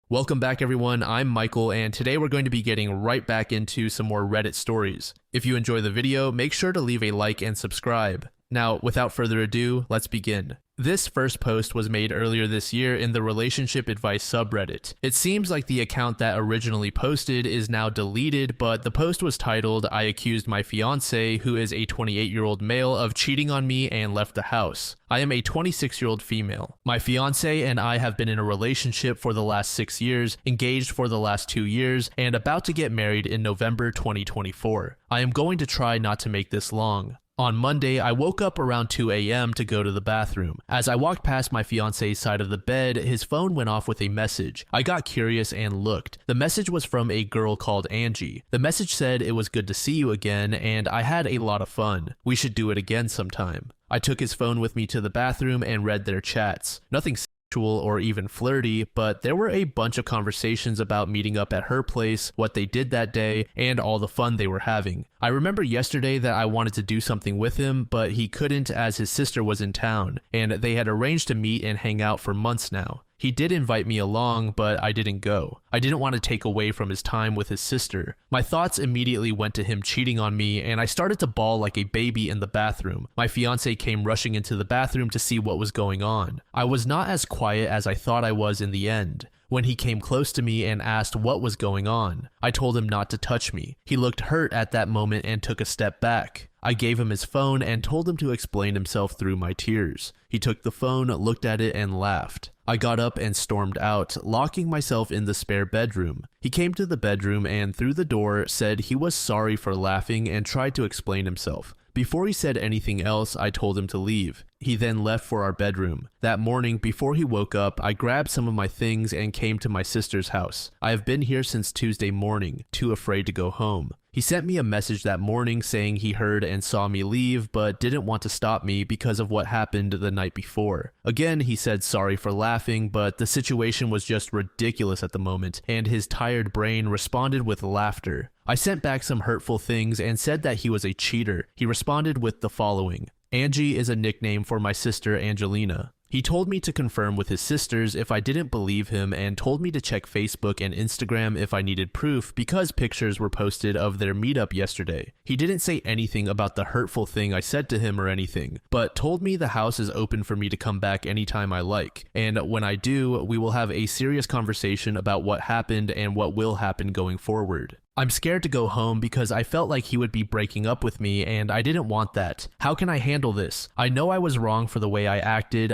Welcome back everyone, I'm Michael and today we're going to be getting right back into some more Reddit stories. If you enjoy the video, make sure to leave a like and subscribe. Now, without further ado, let's begin. This first post was made earlier this year in the relationship advice subreddit. It seems like the account that originally posted is now deleted, but the post was titled, "I accused my fiance, who is a 28-year-old male, of cheating on me and left the house. I am a 26-year-old female. My fiance and I have been in a relationship for the last 6 years, engaged for the last 2 years, and about to get married in November 2024. I am going to try not to make this long. On Monday, I woke up around 2 a.m. to go to the bathroom. As I walked past my fiance's side of the bed, his phone went off with a message. I got curious and looked. The message was from a girl called Angie. The message said it was good to see you again and I had a lot of fun. We should do it again sometime. I took his phone with me to the bathroom and read their chats. Nothing or even flirty, but there were a bunch of conversations about meeting up at her place, what they did that day, and all the fun they were having. I remember yesterday that I wanted to do something with him, but he couldn't as his sister was in town, and they had arranged to meet and hang out for months now. He did invite me along, but I didn't go. I didn't want to take away from his time with his sister. My thoughts immediately went to him cheating on me, and I started to bawl like a baby in the bathroom. My fiance came rushing into the bathroom to see what was going on. I was not as quiet as I thought I was in the end. When he came close to me and asked what was going on, I told him not to touch me. He looked hurt at that moment and took a step back. I gave him his phone and told him to explain himself through my tears. He took the phone, looked at it, and laughed. I got up and stormed out, locking myself in the spare bedroom. He came to the bedroom and through the door said he was sorry for laughing and tried to explain himself. Before he said anything else, I told him to leave. He then left for our bedroom. That morning, before he woke up, I grabbed some of my things and came to my sister's house. I have been here since Tuesday morning, too afraid to go home. He sent me a message that morning saying he heard and saw me leave, but didn't want to stop me because of what happened the night before. Again, he said sorry for laughing, but the situation was just ridiculous at the moment, and his tired brain responded with laughter. I sent back some hurtful things and said that he was a cheater. He responded with the following. Angie is a nickname for my sister Angelina. He told me to confirm with his sisters if I didn't believe him and told me to check Facebook and Instagram if I needed proof because pictures were posted of their meetup yesterday. He didn't say anything about the hurtful thing I said to him or anything, but told me the house is open for me to come back anytime I like. And when I do, we will have a serious conversation about what happened and what will happen going forward. I'm scared to go home because I felt like he would be breaking up with me and I didn't want that. How can I handle this? I know I was wrong for the way I acted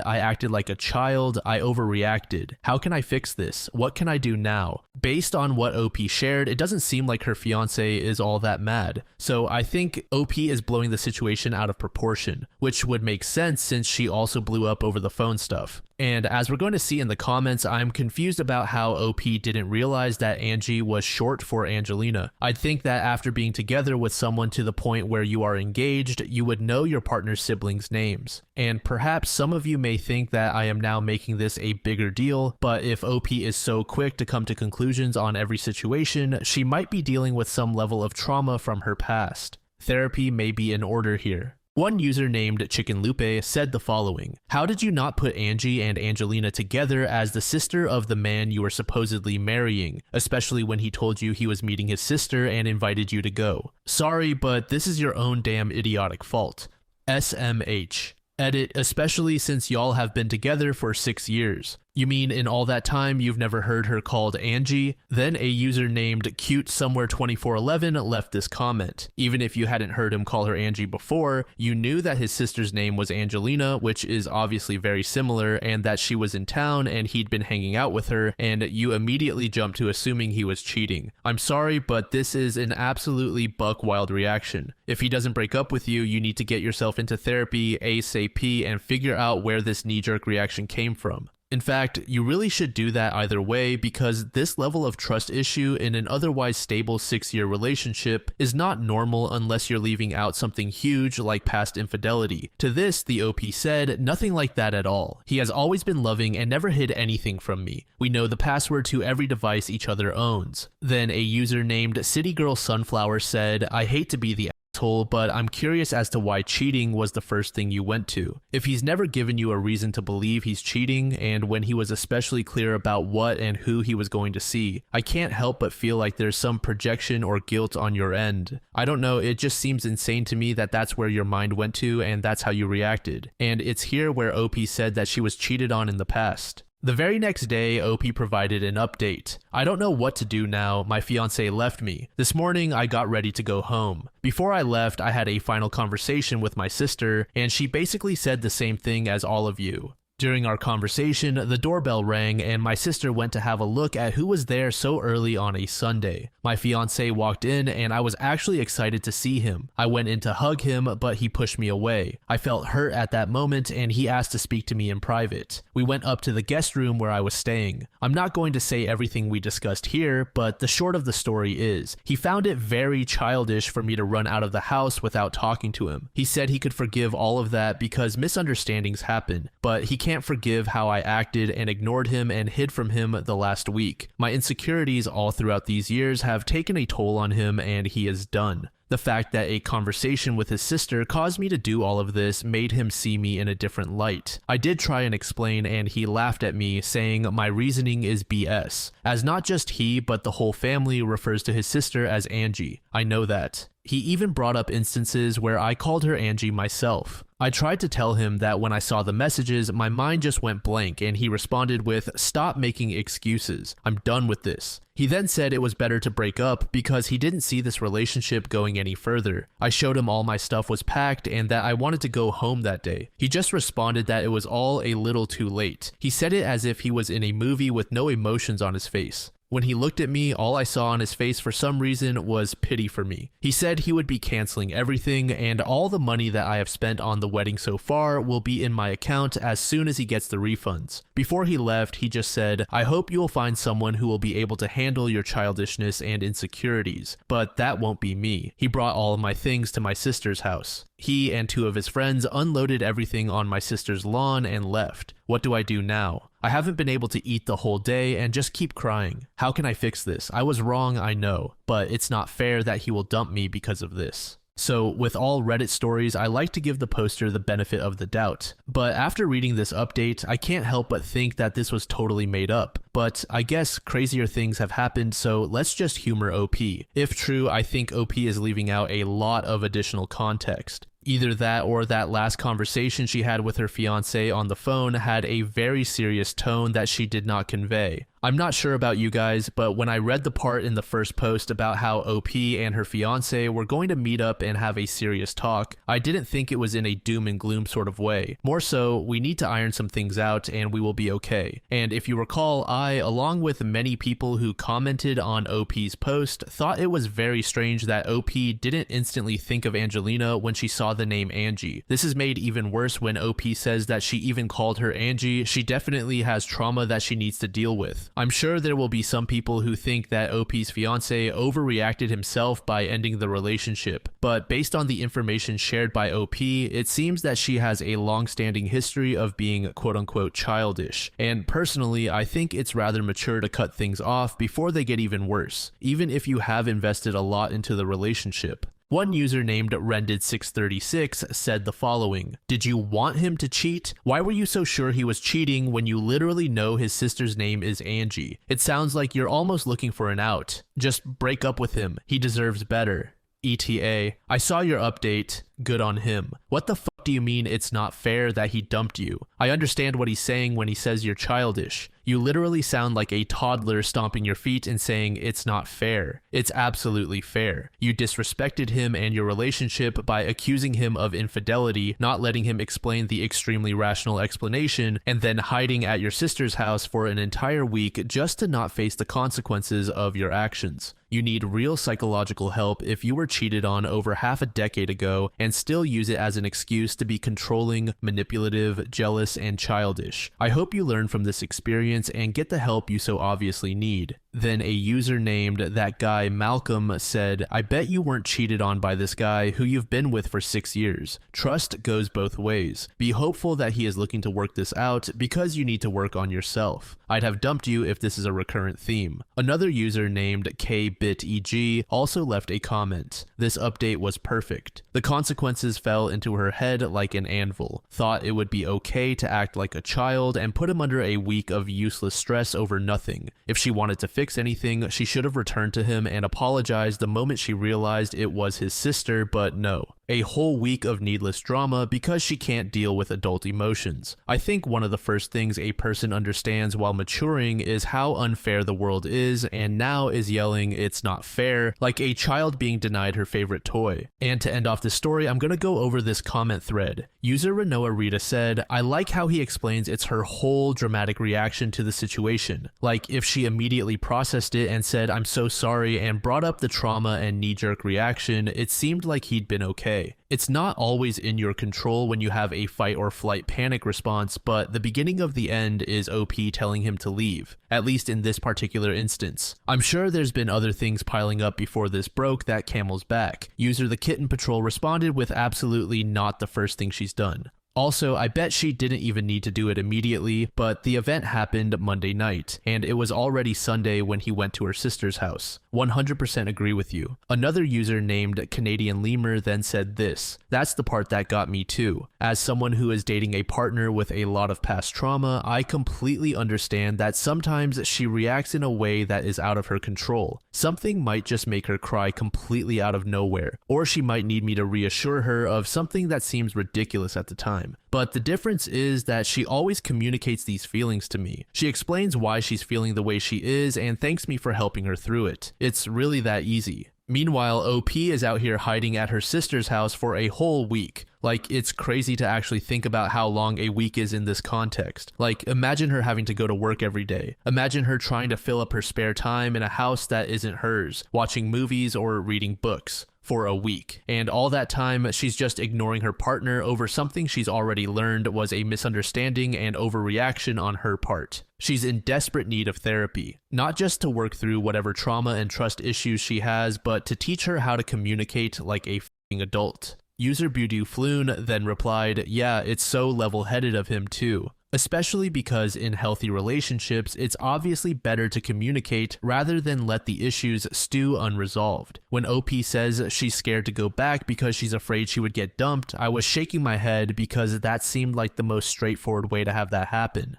like a child, I overreacted. How can I fix this? What can I do now? Based on what OP shared, it doesn't seem like her fiance is all that mad. So I think OP is blowing the situation out of proportion, which would make sense since she also blew up over the phone stuff. And as we're going to see in the comments, I'm confused about how OP didn't realize that Angie was short for Angelina. I'd think that after being together with someone to the point where you are engaged, you would know your partner's siblings' names. And perhaps some of you may think that I am now making this a bigger deal, but if OP is so quick to come to conclusions on every situation, she might be dealing with some level of trauma from her past. Therapy may be in order here. One user named Chicken Lupe said the following. How did you not put Angie and Angelina together as the sister of the man you were supposedly marrying, especially when he told you he was meeting his sister and invited you to go? Sorry, but this is your own damn idiotic fault. SMH. Edit, especially since y'all have been together for 6 years. You mean in all that time you've never heard her called Angie? Then a user named CuteSomewhere2411 left this comment. Even if you hadn't heard him call her Angie before, you knew that his sister's name was Angelina, which is obviously very similar, and that she was in town and he'd been hanging out with her, and you immediately jumped to assuming he was cheating. I'm sorry, but this is an absolutely buck wild reaction. If he doesn't break up with you, you need to get yourself into therapy ASAP and figure out where this knee-jerk reaction came from. In fact, you really should do that either way because this level of trust issue in an otherwise stable 6-year relationship is not normal unless you're leaving out something huge like past infidelity. To this, the OP said, nothing like that at all. He has always been loving and never hid anything from me. We know the password to every device each other owns. Then a user named Citygirl Sunflower said, I hate to be the asshole, but I'm curious as to why cheating was the first thing you went to. If he's never given you a reason to believe he's cheating, and when he was especially clear about what and who he was going to see, I can't help but feel like there's some projection or guilt on your end. I don't know, it just seems insane to me that that's where your mind went to and that's how you reacted. And it's here where OP said that she was cheated on in the past. The very next day, OP provided an update. I don't know what to do now, my fiance left me. This morning, I got ready to go home. Before I left, I had a final conversation with my sister, and she basically said the same thing as all of you. During our conversation, the doorbell rang and my sister went to have a look at who was there so early on a Sunday. My fiance walked in and I was actually excited to see him. I went in to hug him, but he pushed me away. I felt hurt at that moment and he asked to speak to me in private. We went up to the guest room where I was staying. I'm not going to say everything we discussed here, but the short of the story is, he found it very childish for me to run out of the house without talking to him. He said he could forgive all of that because misunderstandings happen, but he can't forgive how I acted and ignored him and hid from him the last week. My insecurities all throughout these years have taken a toll on him and he is done. The fact that a conversation with his sister caused me to do all of this made him see me in a different light. I did try and explain and he laughed at me, saying my reasoning is BS, as not just he but the whole family refers to his sister as Angie. I know that. He even brought up instances where I called her Angie myself. I tried to tell him that when I saw the messages, my mind just went blank and he responded with, "Stop making excuses. I'm done with this." He then said it was better to break up because he didn't see this relationship going any further. I showed him all my stuff was packed and that I wanted to go home that day. He just responded that it was all a little too late. He said it as if he was in a movie with no emotions on his face. When he looked at me, all I saw on his face for some reason was pity for me. He said he would be canceling everything and all the money that I have spent on the wedding so far will be in my account as soon as he gets the refunds. Before he left, he just said, "I hope you will find someone who will be able to handle your childishness and insecurities, but that won't be me." He brought all of my things to my sister's house. He and two of his friends unloaded everything on my sister's lawn and left. What do I do now? I haven't been able to eat the whole day and just keep crying. How can I fix this? I was wrong, I know, but it's not fair that he will dump me because of this. So with all Reddit stories, I like to give the poster the benefit of the doubt. But after reading this update, I can't help but think that this was totally made up. But I guess crazier things have happened, so let's just humor OP. If true, I think OP is leaving out a lot of additional context. Either that or that last conversation she had with her fiance on the phone had a very serious tone that she did not convey. I'm not sure about you guys, but when I read the part in the first post about how OP and her fiance were going to meet up and have a serious talk, I didn't think it was in a doom and gloom sort of way. More so, we need to iron some things out and we will be okay. And if you recall, I, along with many people who commented on OP's post, thought it was very strange that OP didn't instantly think of Angelina when she saw the name Angie. This is made even worse when OP says that she even called her Angie. She definitely has trauma that she needs to deal with. I'm sure there will be some people who think that OP's fiance overreacted himself by ending the relationship, but based on the information shared by OP, it seems that she has a long-standing history of being quote-unquote childish, and personally, I think it's rather mature to cut things off before they get even worse, even if you have invested a lot into the relationship. One user named Rended636 said the following: "Did you want him to cheat? Why were you so sure he was cheating when you literally know his sister's name is Angie? It sounds like you're almost looking for an out. Just break up with him. He deserves better. ETA, I saw your update. Good on him. What the fuck do you mean it's not fair that he dumped you? I understand what he's saying when he says you're childish. You literally sound like a toddler stomping your feet and saying it's not fair. It's absolutely fair. You disrespected him and your relationship by accusing him of infidelity, not letting him explain the extremely rational explanation, and then hiding at your sister's house for an entire week just to not face the consequences of your actions. You need real psychological help if you were cheated on over half a decade ago and still use it as an excuse to be controlling, manipulative, jealous, and childish. I hope you learn from this experience and get the help you so obviously need." Then a user named That Guy Malcolm said, "I bet you weren't cheated on by this guy who you've been with for 6 years. Trust goes both ways. Be hopeful that he is looking to work this out because you need to work on yourself. I'd have dumped you if this is a recurrent theme." Another user named K bit EG also left a comment. This update was perfect. The consequences fell into her head like an anvil. Thought it would be okay to act like a child and put him under a week of useless stress over nothing. If she wanted to fix anything, she should have returned to him and apologized the moment she realized it was his sister, but no. A whole week of needless drama because she can't deal with adult emotions. I think one of the first things a person understands while maturing is how unfair the world is, and now is yelling it's not fair, like a child being denied her favorite toy. And to end off this story, I'm gonna go over this comment thread. User Renoa Rita said, I like how he explains it's her whole dramatic reaction to the situation. Like if she immediately processed it and said I'm so sorry and brought up the trauma and knee-jerk reaction, it seemed like he'd been okay. It's not always in your control when you have a fight or flight panic response, but the beginning of the end is OP telling him to leave, at least in this particular instance. I'm sure there's been other things piling up before this broke that camel's back. User The Kitten Patrol responded with absolutely not the first thing she's done. Also, I bet she didn't even need to do it immediately, but the event happened Monday night, and it was already Sunday when he went to her sister's house. 100% agree with you. Another user named Canadian Lemur then said this, that's the part that got me too. As someone who is dating a partner with a lot of past trauma, I completely understand that sometimes she reacts in a way that is out of her control. Something might just make her cry completely out of nowhere, or she might need me to reassure her of something that seems ridiculous at the time. But the difference is that she always communicates these feelings to me. She explains why she's feeling the way she is and thanks me for helping her through it. It's really that easy. Meanwhile, OP is out here hiding at her sister's house for a whole week. Like, it's crazy to actually think about how long a week is in this context. Like, imagine her having to go to work every day. Imagine her trying to fill up her spare time in a house that isn't hers, watching movies or reading books for a week. And all that time, she's just ignoring her partner over something she's already learned was a misunderstanding and overreaction on her part. She's in desperate need of therapy, not just to work through whatever trauma and trust issues she has, but to teach her how to communicate like a f***ing adult. User Budu Floon then replied, yeah, it's so level-headed of him too. Especially because in healthy relationships, it's obviously better to communicate rather than let the issues stew unresolved. When OP says she's scared to go back because she's afraid she would get dumped, I was shaking my head because that seemed like the most straightforward way to have that happen.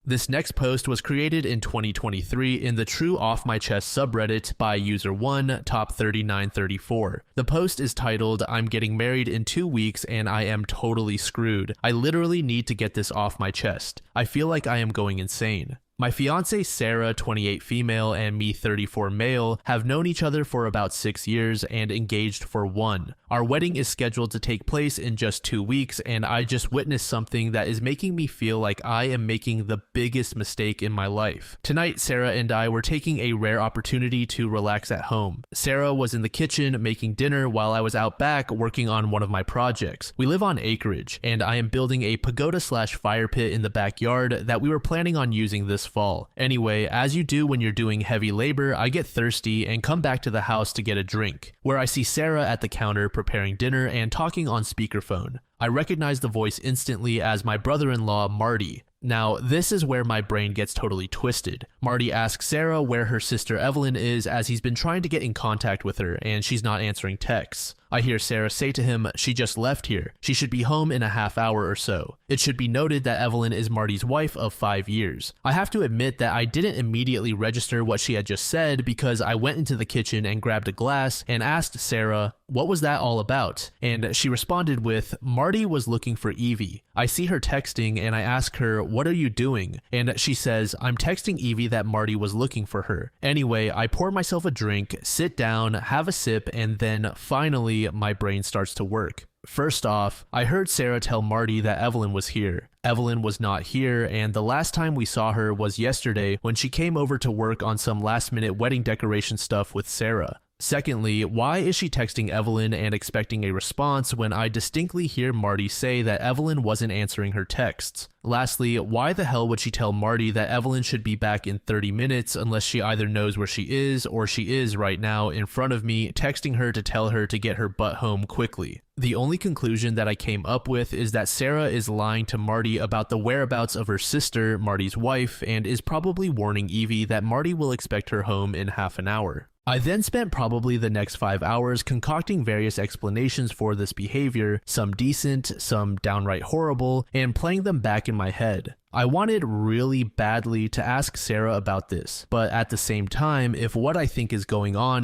This next post was created in 2023 in the True Off My Chest subreddit by user 1 top 3934. The post is titled, I'm getting married in 2 weeks and I am totally screwed. I literally need to get this off my chest. I feel like I am going insane. My fiance Sarah, 28 female, and me 34 male, have known each other for about 6 years and engaged for 1. Our wedding is scheduled to take place in just 2 weeks, and I just witnessed something that is making me feel like I am making the biggest mistake in my life. Tonight, Sarah and I were taking a rare opportunity to relax at home. Sarah was in the kitchen making dinner while I was out back working on one of my projects. We live on acreage, and I am building a pagoda/fire pit in the backyard that we were planning on using this fall. Anyway, as you do when you're doing heavy labor, I get thirsty and come back to the house to get a drink, where I see Sarah at the counter preparing dinner and talking on speakerphone. I recognize the voice instantly as my brother-in-law, Marty. Now, this is where my brain gets totally twisted. Marty asks Sarah where her sister Evelyn is as he's been trying to get in contact with her and she's not answering texts. I hear Sarah say to him, she just left here. She should be home in a half hour or so. It should be noted that Evelyn is Marty's wife of 5 years. I have to admit that I didn't immediately register what she had just said because I went into the kitchen and grabbed a glass and asked Sarah, what was that all about? And she responded with, Marty was looking for Evie. I see her texting and I ask her, what are you doing? And she says, I'm texting Evie that Marty was looking for her. Anyway, I pour myself a drink, sit down, have a sip, and then finally my brain starts to work. First off, I heard Sarah tell Marty that Evelyn was here. Evelyn was not here, and the last time we saw her was yesterday when she came over to work on some last-minute wedding decoration stuff with Sarah. Secondly, why is she texting Evelyn and expecting a response when I distinctly hear Marty say that Evelyn wasn't answering her texts? Lastly, why the hell would she tell Marty that Evelyn should be back in 30 minutes unless she either knows where she is or she is right now in front of me texting her to tell her to get her butt home quickly? The only conclusion that I came up with is that Sarah is lying to Marty about the whereabouts of her sister, Marty's wife, and is probably warning Evie that Marty will expect her home in half an hour. I then spent probably the next 5 hours concocting various explanations for this behavior, some decent, some downright horrible, and playing them back in my head. I wanted really badly to ask Sarah about this, but at the same time, if what I think is going on,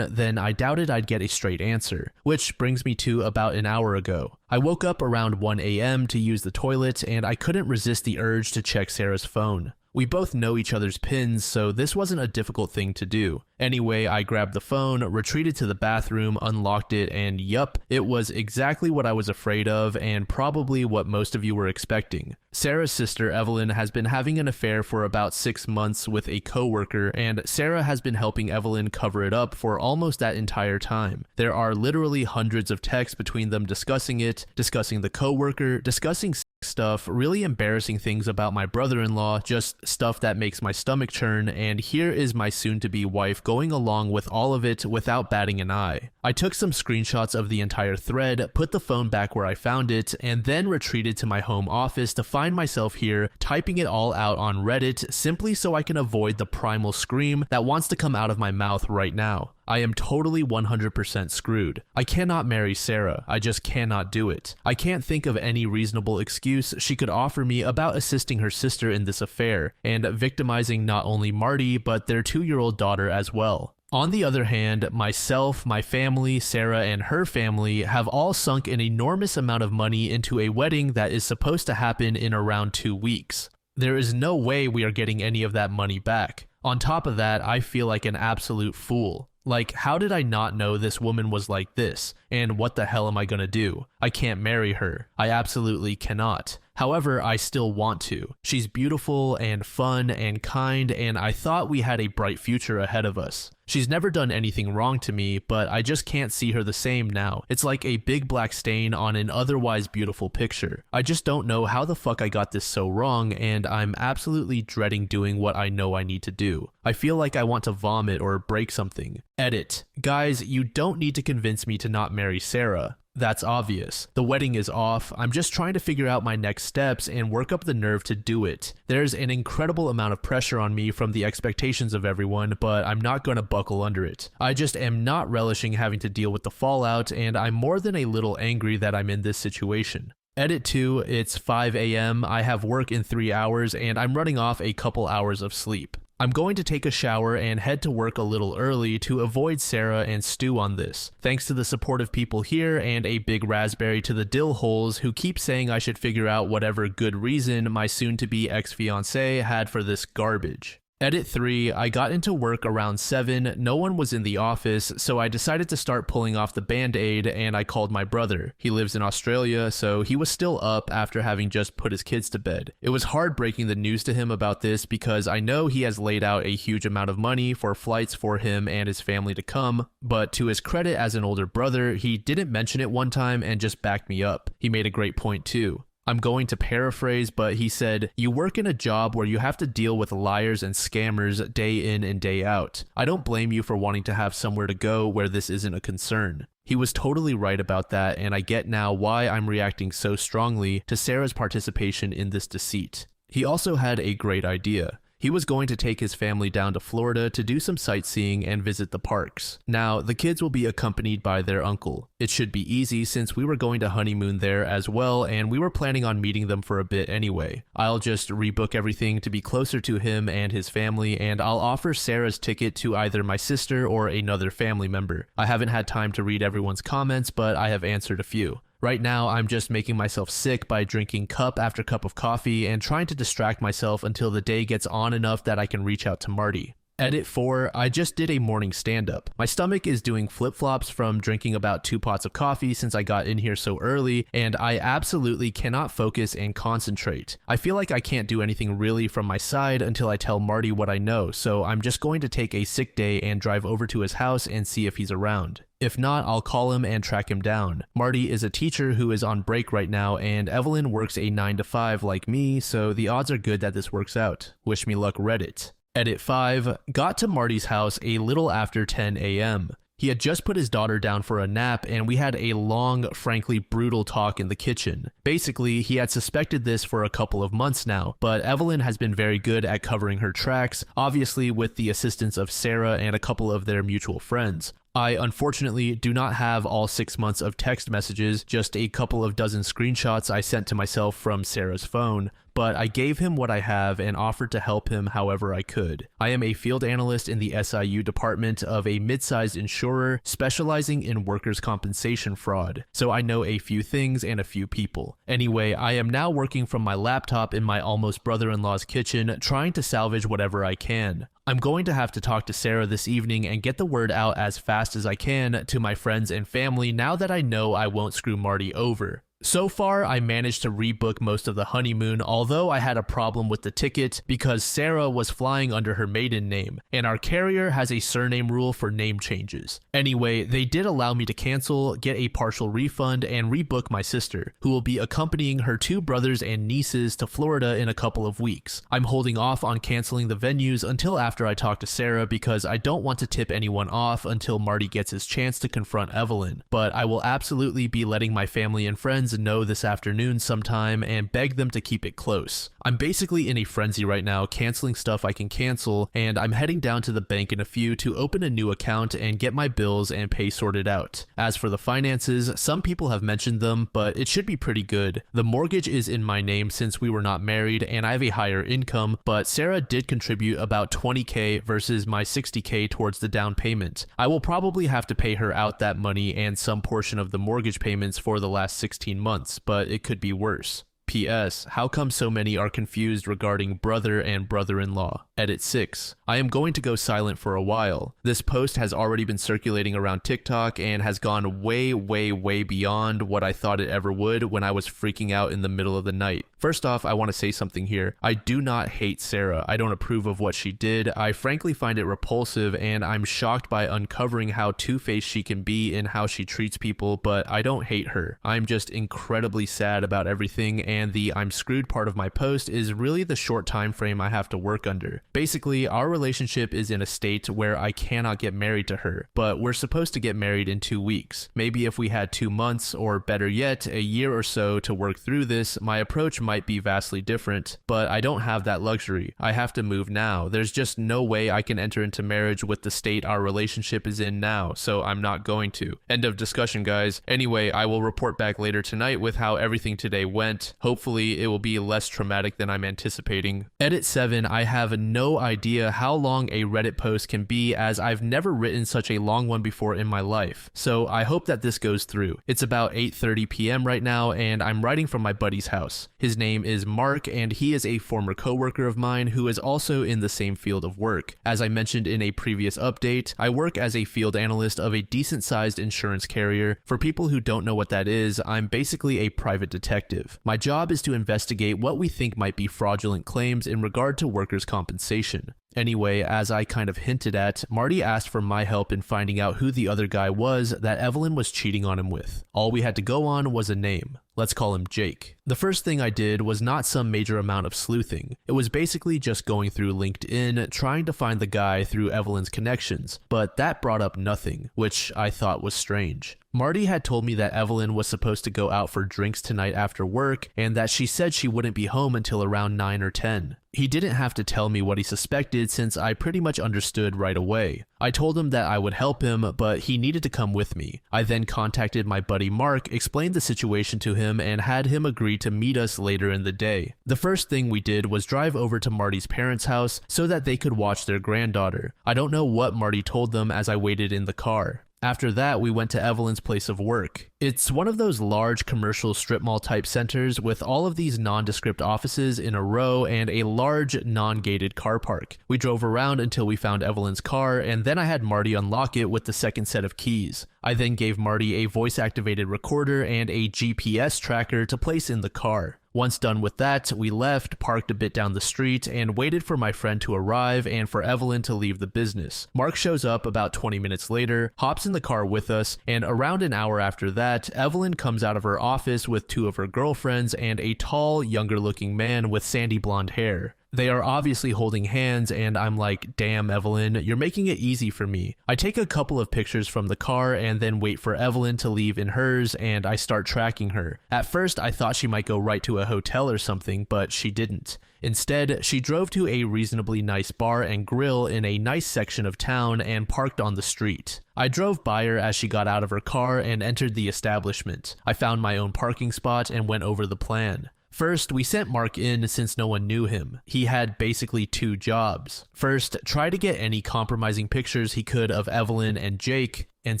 then I doubted I'd get a straight answer, which brings me to about an hour ago. I woke up around 1 a.m. to use the toilet, and I couldn't resist the urge to check Sarah's phone. We both know each other's pins, so this wasn't a difficult thing to do. Anyway, I grabbed the phone, retreated to the bathroom, unlocked it, and yup, it was exactly what I was afraid of and probably what most of you were expecting. Sarah's sister Evelyn has been having an affair for about 6 months with a coworker, and Sarah has been helping Evelyn cover it up for almost that entire time. There are literally hundreds of texts between them discussing it, discussing the coworker, discussing stuff, really embarrassing things about my brother-in-law, just stuff that makes my stomach churn, and here is my soon-to-be wife going along with all of it without batting an eye. I took some screenshots of the entire thread, put the phone back where I found it, and then retreated to my home office to find myself here typing it all out on Reddit simply so I can avoid the primal scream that wants to come out of my mouth right now. I am totally 100% screwed. I cannot marry Sarah. I just cannot do it. I can't think of any reasonable excuse she could offer me about assisting her sister in this affair and victimizing not only Marty but their 2-year-old daughter as well. On the other hand, myself, my family, Sarah, and her family have all sunk an enormous amount of money into a wedding that is supposed to happen in around 2 weeks. There is no way we are getting any of that money back. On top of that, I feel like an absolute fool. Like, how did I not know this woman was like this? And what the hell am I gonna do? I can't marry her. I absolutely cannot. However, I still want to. She's beautiful and fun and kind, and I thought we had a bright future ahead of us. She's never done anything wrong to me, but I just can't see her the same now. It's like a big black stain on an otherwise beautiful picture. I just don't know how the fuck I got this so wrong, and I'm absolutely dreading doing what I know I need to do. I feel like I want to vomit or break something. Edit. Guys, you don't need to convince me to not marry Sarah. That's obvious. The wedding is off. I'm just trying to figure out my next steps and work up the nerve to do it. There's an incredible amount of pressure on me from the expectations of everyone, but I'm not going to buckle under it. I just am not relishing having to deal with the fallout, and I'm more than a little angry that I'm in this situation. Edit 2, it's 5 a.m., I have work in 3 hours, and I'm running off a couple hours of sleep. I'm going to take a shower and head to work a little early to avoid Sarah and Stu on this, thanks to the supportive people here and a big raspberry to the dill holes who keep saying I should figure out whatever good reason my soon-to-be ex-fiancé had for this garbage. Edit 3, I got into work around 7, no one was in the office, so I decided to start pulling off the band-aid and I called my brother. He lives in Australia, so he was still up after having just put his kids to bed. It was hard breaking the news to him about this because I know he has laid out a huge amount of money for flights for him and his family to come, but to his credit as an older brother, he didn't mention it one time and just backed me up. He made a great point too. I'm going to paraphrase, but he said, "You work in a job where you have to deal with liars and scammers day in and day out. I don't blame you for wanting to have somewhere to go where this isn't a concern." He was totally right about that, and I get now why I'm reacting so strongly to Sarah's participation in this deceit. He also had a great idea. He was going to take his family down to Florida to do some sightseeing and visit the parks. Now, the kids will be accompanied by their uncle. It should be easy since we were going to honeymoon there as well, and we were planning on meeting them for a bit anyway. I'll just rebook everything to be closer to him and his family, and I'll offer Sarah's ticket to either my sister or another family member. I haven't had time to read everyone's comments, but I have answered a few. Right now, I'm just making myself sick by drinking cup after cup of coffee and trying to distract myself until the day gets on enough that I can reach out to Marty. Edit 4, I just did a morning stand-up. My stomach is doing flip-flops from drinking about 2 pots of coffee since I got in here so early, and I absolutely cannot focus and concentrate. I feel like I can't do anything really from my side until I tell Marty what I know, so I'm just going to take a sick day and drive over to his house and see if he's around. If not, I'll call him and track him down. Marty is a teacher who is on break right now, and Evelyn works a 9 to 5 like me, so the odds are good that this works out. Wish me luck, Reddit. Edit 5, got to Marty's house a little after 10 a.m. He had just put his daughter down for a nap, and we had a long, frankly brutal talk in the kitchen. Basically, he had suspected this for a couple of months now, but Evelyn has been very good at covering her tracks, obviously with the assistance of Sarah and a couple of their mutual friends. I unfortunately do not have all 6 months of text messages, just a couple of dozen screenshots I sent to myself from Sarah's phone, but I gave him what I have and offered to help him however I could. I am a field analyst in the SIU department of a mid-sized insurer specializing in workers' compensation fraud, so I know a few things and a few people. Anyway, I am now working from my laptop in my almost brother-in-law's kitchen, trying to salvage whatever I can. I'm going to have to talk to Sarah this evening and get the word out as fast as I can to my friends and family now that I know I won't screw Marty over. So far, I managed to rebook most of the honeymoon, although I had a problem with the ticket because Sarah was flying under her maiden name, and our carrier has a surname rule for name changes. Anyway, they did allow me to cancel, get a partial refund, and rebook my sister, who will be accompanying her 2 brothers and nieces to Florida in a couple of weeks. I'm holding off on canceling the venues until after I talk to Sarah because I don't want to tip anyone off until Marty gets his chance to confront Evelyn, but I will absolutely be letting my family and friends know this afternoon sometime and beg them to keep it close. I'm basically in a frenzy right now, canceling stuff I can cancel, and I'm heading down to the bank in a few to open a new account and get my bills and pay sorted out. As for the finances, some people have mentioned them, but it should be pretty good. The mortgage is in my name since we were not married and I have a higher income, but Sarah did contribute about $20,000 versus my $60,000 towards the down payment. I will probably have to pay her out that money and some portion of the mortgage payments for the last 16 months, but it could be worse. P.S. How come so many are confused regarding brother and brother-in-law? Edit 6. I am going to go silent for a while. This post has already been circulating around TikTok and has gone way beyond what I thought it ever would when I was freaking out in the middle of the night. First off, I want to say something here. I do not hate Sarah. I don't approve of what she did. I frankly find it repulsive, and I'm shocked by uncovering how two-faced she can be in how she treats people, but I don't hate her. I'm just incredibly sad about everything, and the I'm screwed part of my post is really the short time frame I have to work under. Basically, our relationship is in a state where I cannot get married to her, but we're supposed to get married in 2 weeks. Maybe if we had 2 months, or better yet, a year or so to work through this, my approach might be vastly different, but I don't have that luxury. I have to move now. There's just no way I can enter into marriage with the state our relationship is in now, so I'm not going to. End of discussion, guys. Anyway, I will report back later tonight with how everything today went. Hopefully, it will be less traumatic than I'm anticipating. Edit 7, I have no idea how long a Reddit post can be, as I've never written such a long one before in my life, so I hope that this goes through. It's about 8:30 p.m. right now, and I'm writing from my buddy's house. His name is Mark, and he is a former coworker of mine who is also in the same field of work. As I mentioned in a previous update, I work as a field analyst of a decent-sized insurance carrier. For people who don't know what that is, I'm basically a private detective. My job is to investigate what we think might be fraudulent claims in regard to workers' compensation. Anyway, as I kind of hinted at, Marty asked for my help in finding out who the other guy was that Evelyn was cheating on him with. All we had to go on was a name. Let's call him Jake. The first thing I did was not some major amount of sleuthing. It was basically just going through LinkedIn, trying to find the guy through Evelyn's connections, but that brought up nothing, which I thought was strange. Marty had told me that Evelyn was supposed to go out for drinks tonight after work, and that she said she wouldn't be home until around 9 or 10. He didn't have to tell me what he suspected since I pretty much understood right away. I told him that I would help him, but he needed to come with me. I then contacted my buddy Mark, explained the situation to him, and had him agree to meet us later in the day. The first thing we did was drive over to Marty's parents' house so that they could watch their granddaughter. I don't know what Marty told them as I waited in the car. After that, we went to Evelyn's place of work. It's one of those large commercial strip mall type centers with all of these nondescript offices in a row and a large non-gated car park. We drove around until we found Evelyn's car, and then I had Marty unlock it with the second set of keys. I then gave Marty a voice-activated recorder and a GPS tracker to place in the car. Once done with that, we left, parked a bit down the street, and waited for my friend to arrive and for Evelyn to leave the business. Mark shows up about 20 minutes later, hops in the car with us, and around an hour after that, Evelyn comes out of her office with two of her girlfriends and a tall, younger-looking man with sandy blonde hair. They are obviously holding hands, and I'm like, damn, Evelyn, you're making it easy for me. I take a couple of pictures from the car and then wait for Evelyn to leave in hers, and I start tracking her. At first, I thought she might go right to a hotel or something, but she didn't. Instead, she drove to a reasonably nice bar and grill in a nice section of town and parked on the street. I drove by her as she got out of her car and entered the establishment. I found my own parking spot and went over the plan. First, we sent Mark in since no one knew him. He had basically two jobs. First, try to get any compromising pictures he could of Evelyn and Jake, and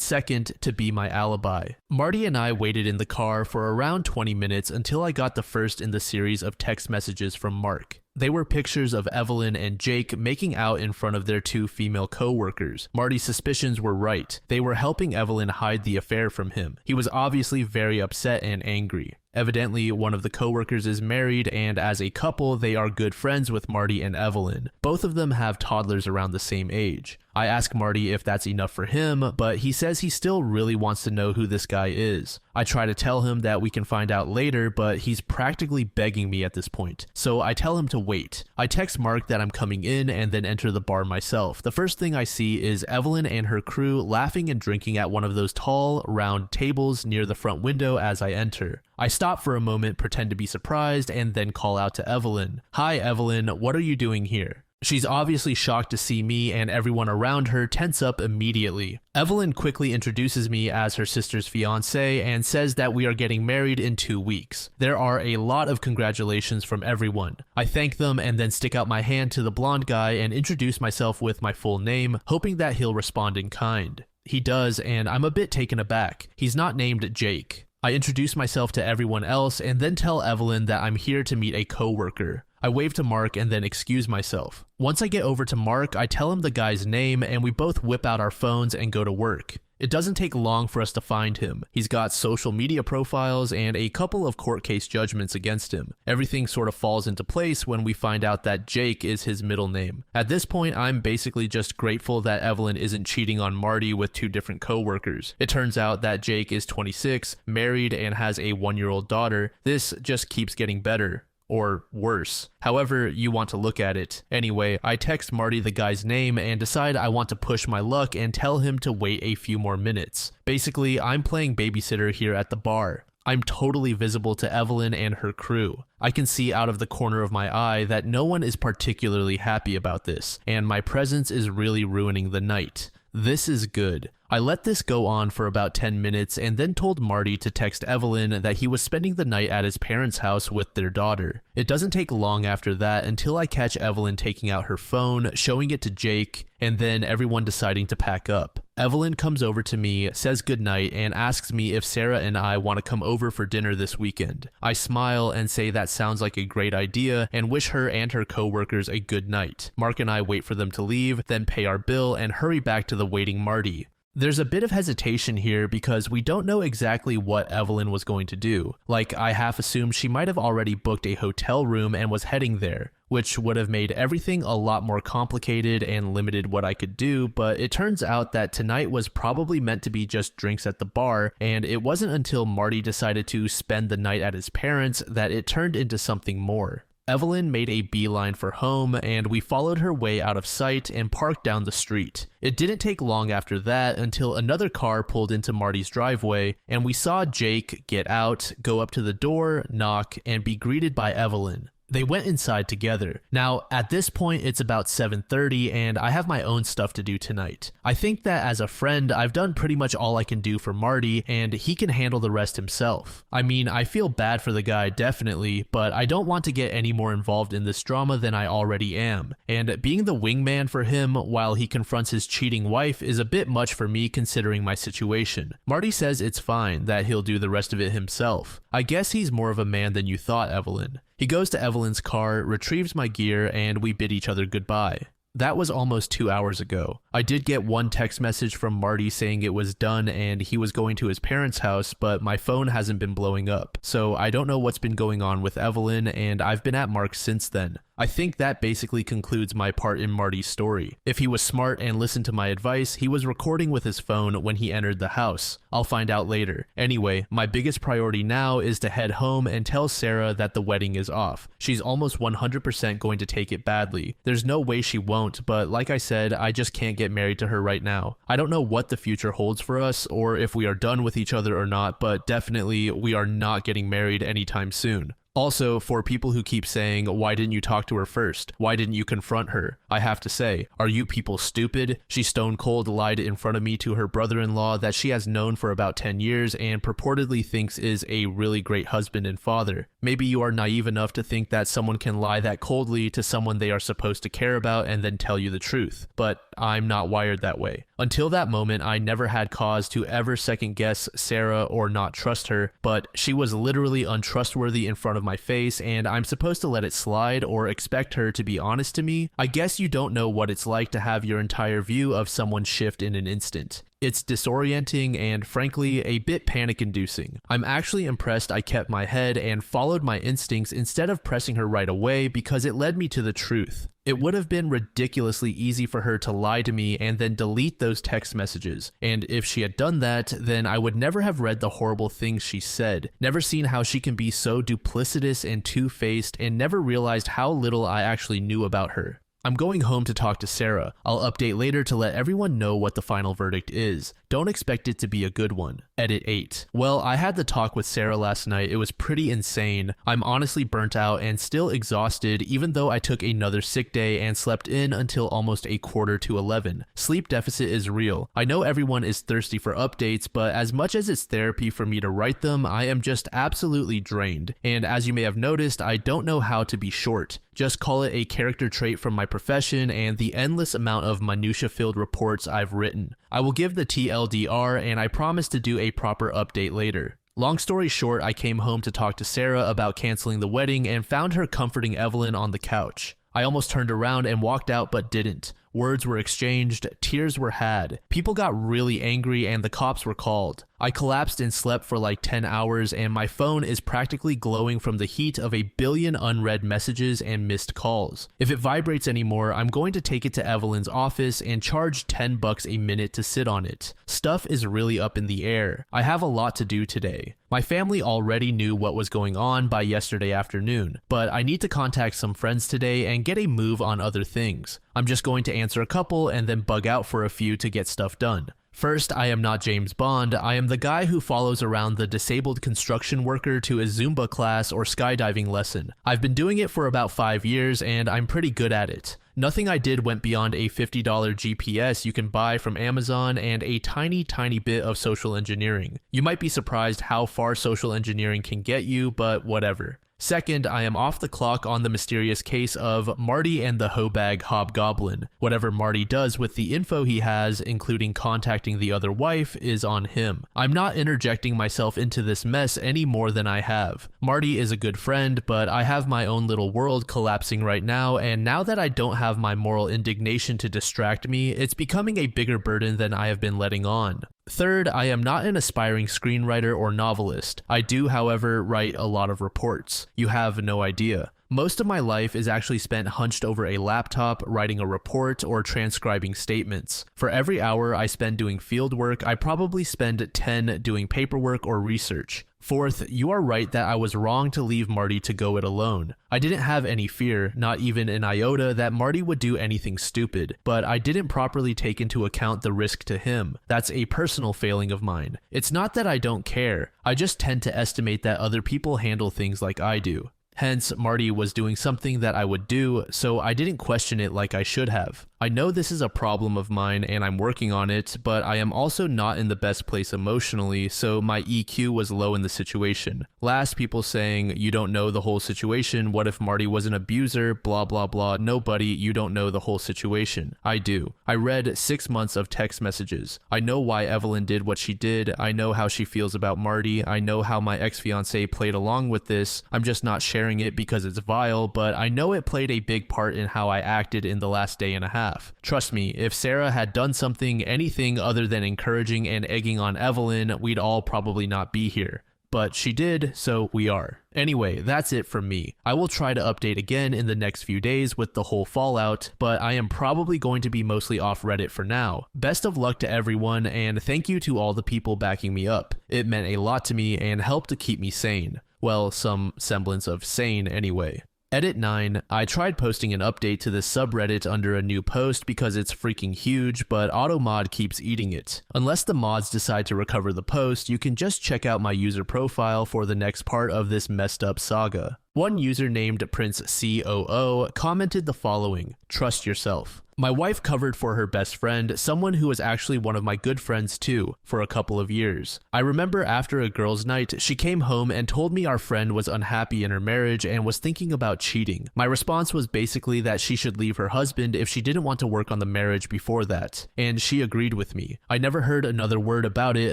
second, to be my alibi. Marty and I waited in the car for around 20 minutes until I got the first in the series of text messages from Mark. They were pictures of Evelyn and Jake making out in front of their two female co-workers. Marty's suspicions were right. They were helping Evelyn hide the affair from him. He was obviously very upset and angry. Evidently, one of the co-workers is married, and as a couple, they are good friends with Marty and Evelyn. Both of them have toddlers around the same age. I ask Marty if that's enough for him, but he says he still really wants to know who this guy is. I try to tell him that we can find out later, but he's practically begging me at this point, so I tell him to wait. I text Mark that I'm coming in and then enter the bar myself. The first thing I see is Evelyn and her crew laughing and drinking at one of those tall, round tables near the front window as I enter. I stop for a moment, pretend to be surprised, and then call out to Evelyn. "Hi Evelyn, what are you doing here?" She's obviously shocked to see me, and everyone around her tense up immediately. Evelyn quickly introduces me as her sister's fiancé and says that we are getting married in 2 weeks. There are a lot of congratulations from everyone. I thank them and then stick out my hand to the blonde guy and introduce myself with my full name, hoping that he'll respond in kind. He does, and I'm a bit taken aback. He's not named Jake. I introduce myself to everyone else and then tell Evelyn that I'm here to meet a co-worker. I wave to Mark and then excuse myself. Once I get over to Mark, I tell him the guy's name and we both whip out our phones and go to work. It doesn't take long for us to find him. He's got social media profiles and a couple of court case judgments against him. Everything sort of falls into place when we find out that Jake is his middle name. At this point, I'm basically just grateful that Evelyn isn't cheating on Marty with two different co-workers. It turns out that Jake is 26, married, and has a 1-year-old daughter. This just keeps getting better. Or worse. However you want to look at it. Anyway, I text Marty the guy's name and decide I want to push my luck and tell him to wait a few more minutes. Basically, I'm playing babysitter here at the bar. I'm totally visible to Evelyn and her crew. I can see out of the corner of my eye that no one is particularly happy about this, and my presence is really ruining the night. This is good. I let this go on for about 10 minutes and then told Marty to text Evelyn that he was spending the night at his parents' house with their daughter. It doesn't take long after that until I catch Evelyn taking out her phone, showing it to Jake, and then everyone deciding to pack up. Evelyn comes over to me, says goodnight, and asks me if Sarah and I want to come over for dinner this weekend. I smile and say that sounds like a great idea and wish her and her co-workers a good night. Mark and I wait for them to leave, then pay our bill and hurry back to the waiting Marty. There's a bit of hesitation here because we don't know exactly what Evelyn was going to do. Like, I half assumed she might have already booked a hotel room and was heading there, which would have made everything a lot more complicated and limited what I could do, but it turns out that tonight was probably meant to be just drinks at the bar, and it wasn't until Marty decided to spend the night at his parents' that it turned into something more. Evelyn made a beeline for home, and we followed her way out of sight and parked down the street. It didn't take long after that until another car pulled into Marty's driveway, and we saw Jake get out, go up to the door, knock, and be greeted by Evelyn. They went inside together. Now, at this point, it's about 7:30 and I have my own stuff to do tonight. I think that as a friend, I've done pretty much all I can do for Marty and he can handle the rest himself. I mean, I feel bad for the guy, definitely, but I don't want to get any more involved in this drama than I already am. And being the wingman for him while he confronts his cheating wife is a bit much for me considering my situation. Marty says it's fine, that he'll do the rest of it himself. I guess he's more of a man than you thought, Evelyn. He goes to Evelyn's car, retrieves my gear, and we bid each other goodbye. That was almost 2 hours ago. I did get one text message from Marty saying it was done and he was going to his parents' house, but my phone hasn't been blowing up. So I don't know what's been going on with Evelyn, and I've been at Mark's since then. I think that basically concludes my part in Marty's story. If he was smart and listened to my advice, he was recording with his phone when he entered the house. I'll find out later. Anyway, my biggest priority now is to head home and tell Sarah that the wedding is off. She's almost 100% going to take it badly. There's no way she won't, but like I said, I just can't get married to her right now. I don't know what the future holds for us or if we are done with each other or not, but definitely we are not getting married anytime soon. Also, for people who keep saying, why didn't you talk to her first? Why didn't you confront her? I have to say, are you people stupid? She stone cold lied in front of me to her brother-in-law that she has known for about 10 years and purportedly thinks is a really great husband and father. Maybe you are naive enough to think that someone can lie that coldly to someone they are supposed to care about and then tell you the truth. But I'm not wired that way. Until that moment, I never had cause to ever second guess Sarah or not trust her, but she was literally untrustworthy in front of my face and I'm supposed to let it slide or expect her to be honest to me? I guess you don't know what it's like to have your entire view of someone shift in an instant. It's disorienting and, frankly, a bit panic-inducing. I'm actually impressed I kept my head and followed my instincts instead of pressing her right away because it led me to the truth. It would have been ridiculously easy for her to lie to me and then delete those text messages. And if she had done that, then I would never have read the horrible things she said, never seen how she can be so duplicitous and two-faced, and never realized how little I actually knew about her. I'm going home to talk to Sarah. I'll update later to let everyone know what the final verdict is. Don't expect it to be a good one. Edit 8. Well, I had the talk with Sarah last night. It was pretty insane. I'm honestly burnt out and still exhausted even though I took another sick day and slept in until almost 11:45. Sleep deficit is real. I know everyone is thirsty for updates, but as much as it's therapy for me to write them, I am just absolutely drained. And as you may have noticed, I don't know how to be short. Just call it a character trait from my profession and the endless amount of minutia-filled reports I've written. I will give the TLDR and I promise to do a proper update later. Long story short, I came home to talk to Sarah about canceling the wedding and found her comforting Evelyn on the couch. I almost turned around and walked out but didn't. Words were exchanged, tears were had. People got really angry and the cops were called. I collapsed and slept for like 10 hours and my phone is practically glowing from the heat of 1 billion unread messages and missed calls. If it vibrates anymore, I'm going to take it to Evelyn's office and charge $10 a minute to sit on it. Stuff is really up in the air. I have a lot to do today. My family already knew what was going on by yesterday afternoon, but I need to contact some friends today and get a move on other things. I'm just going to answer a couple and then bug out for a few to get stuff done. First, I am not James Bond. I am the guy who follows around the disabled construction worker to a Zumba class or skydiving lesson. I've been doing it for about 5 years and I'm pretty good at it. Nothing I did went beyond a $50 GPS you can buy from Amazon and a tiny bit of social engineering. You might be surprised how far social engineering can get you, but whatever. Second, I am off the clock on the mysterious case of Marty and the Hobag Hobgoblin. Whatever Marty does with the info he has, including contacting the other wife, is on him. I'm not interjecting myself into this mess any more than I have. Marty is a good friend, but I have my own little world collapsing right now, and now that I don't have my moral indignation to distract me, it's becoming a bigger burden than I have been letting on. Third, I am not an aspiring screenwriter or novelist. I do, however, write a lot of reports. You have no idea. Most of my life is actually spent hunched over a laptop, writing a report, or transcribing statements. For every hour I spend doing field work, I probably spend 10 doing paperwork or research. Fourth, you are right that I was wrong to leave Marty to go it alone. I didn't have any fear, not even an iota, that Marty would do anything stupid, but I didn't properly take into account the risk to him. That's a personal failing of mine. It's not that I don't care, I just tend to estimate that other people handle things like I do. Hence, Marty was doing something that I would do, so I didn't question it like I should have. I know this is a problem of mine and I'm working on it, but I am also not in the best place emotionally, so my EQ was low in the situation. Last, people saying, you don't know the whole situation, what if Marty was an abuser, blah blah blah. No buddy, you don't know the whole situation. I do. I read 6 months of text messages. I know why Evelyn did what she did, I know how she feels about Marty, I know how my ex-fiancé played along with this. I'm just not sharing it because it's vile, but I know it played a big part in how I acted in the last day and a half. Trust me, if Sarah had done something, anything other than encouraging and egging on Evelyn, we'd all probably not be here. But she did, so we are. Anyway, that's it from me. I will try to update again in the next few days with the whole fallout, but I am probably going to be mostly off Reddit for now. Best of luck to everyone, and thank you to all the people backing me up. It meant a lot to me and helped to keep me sane. Well, some semblance of sane anyway. Edit 9, I tried posting an update to this subreddit under a new post because it's freaking huge, but AutoMod keeps eating it. Unless the mods decide to recover the post, you can just check out my user profile for the next part of this messed up saga. One user named Prince COO commented the following: trust yourself. My wife covered for her best friend, someone who was actually one of my good friends too, for a couple of years. I remember after a girls' night, she came home and told me our friend was unhappy in her marriage and was thinking about cheating. My response was basically that she should leave her husband if she didn't want to work on the marriage before that, and she agreed with me. I never heard another word about it